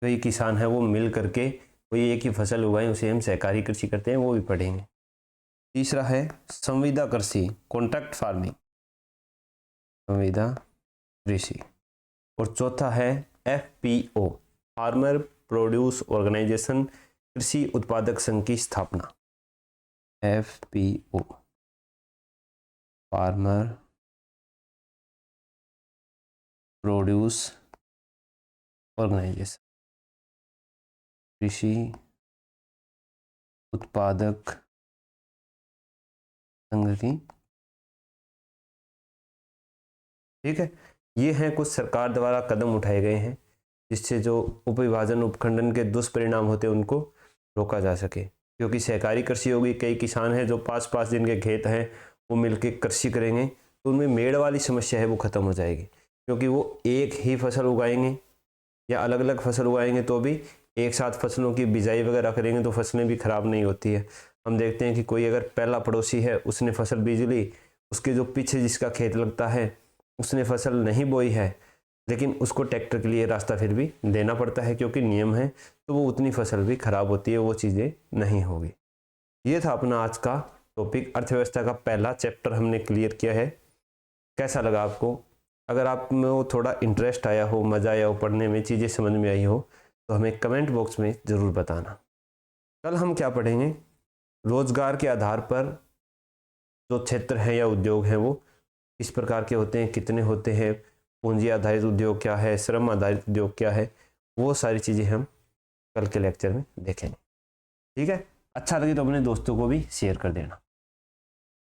कई किसान है वो मिल करके कोई एक ही फसल उगाए, उसे हम सहकारी कृषि करते हैं, वो भी पढ़ेंगे। तीसरा है संविदा कृषि, कॉन्ट्रैक्ट फार्मिंग, संविदा कृषि। और चौथा है एफपीओ, फार्मर प्रोड्यूस ऑर्गेनाइजेशन, कृषि उत्पादक संघ की स्थापना। एफपीओ, फार्मर प्रोड्यूस ऑर्गेनाइजेशन, कृषि उत्पादक संघ की। ठीक है, ये हैं कुछ सरकार द्वारा कदम उठाए गए हैं जिससे जो उपविभाजन उपखंडन के दुष्परिणाम होते हैं उनको रोका जा सके। क्योंकि सहकारी कृषि होगी, कई किसान हैं जो 5-5 दिन के खेत हैं वो मिलके कृषि करेंगे, तो उनमें मेड़ वाली समस्या है वो खत्म हो जाएगी। क्योंकि वो एक ही फसल उगाएंगे या अलग अलग फसल उगाएंगे तो भी एक साथ फसलों की बिजाई वगैरह करेंगे तो फसलें भी खराब नहीं होती है। हम देखते हैं कि कोई अगर पहला पड़ोसी है उसने फसल बीज ली, उसके जो पीछे जिसका खेत लगता है उसने फसल नहीं बोई है, लेकिन उसको ट्रैक्टर के लिए रास्ता फिर भी देना पड़ता है क्योंकि नियम है, तो वो उतनी फसल भी खराब होती है, वो चीज़ें नहीं होगी। ये था अपना आज का टॉपिक, अर्थव्यवस्था का पहला चैप्टर हमने क्लियर किया है। कैसा लगा आपको? अगर आप में वो थोड़ा इंटरेस्ट आया हो, मज़ा आया हो पढ़ने में, चीज़ें समझ में आई हो, तो हमें कमेंट बॉक्स में ज़रूर बताना। कल हम क्या पढ़ेंगे? रोजगार के आधार पर जो क्षेत्र हैं या उद्योग हैं वो किस प्रकार के होते हैं, कितने होते हैं, पूंजी आधारित उद्योग क्या है, श्रम आधारित उद्योग क्या है, वो सारी चीज़ें हम कल के लेक्चर में देखेंगे। ठीक है, अच्छा लगे तो अपने दोस्तों को भी शेयर कर देना।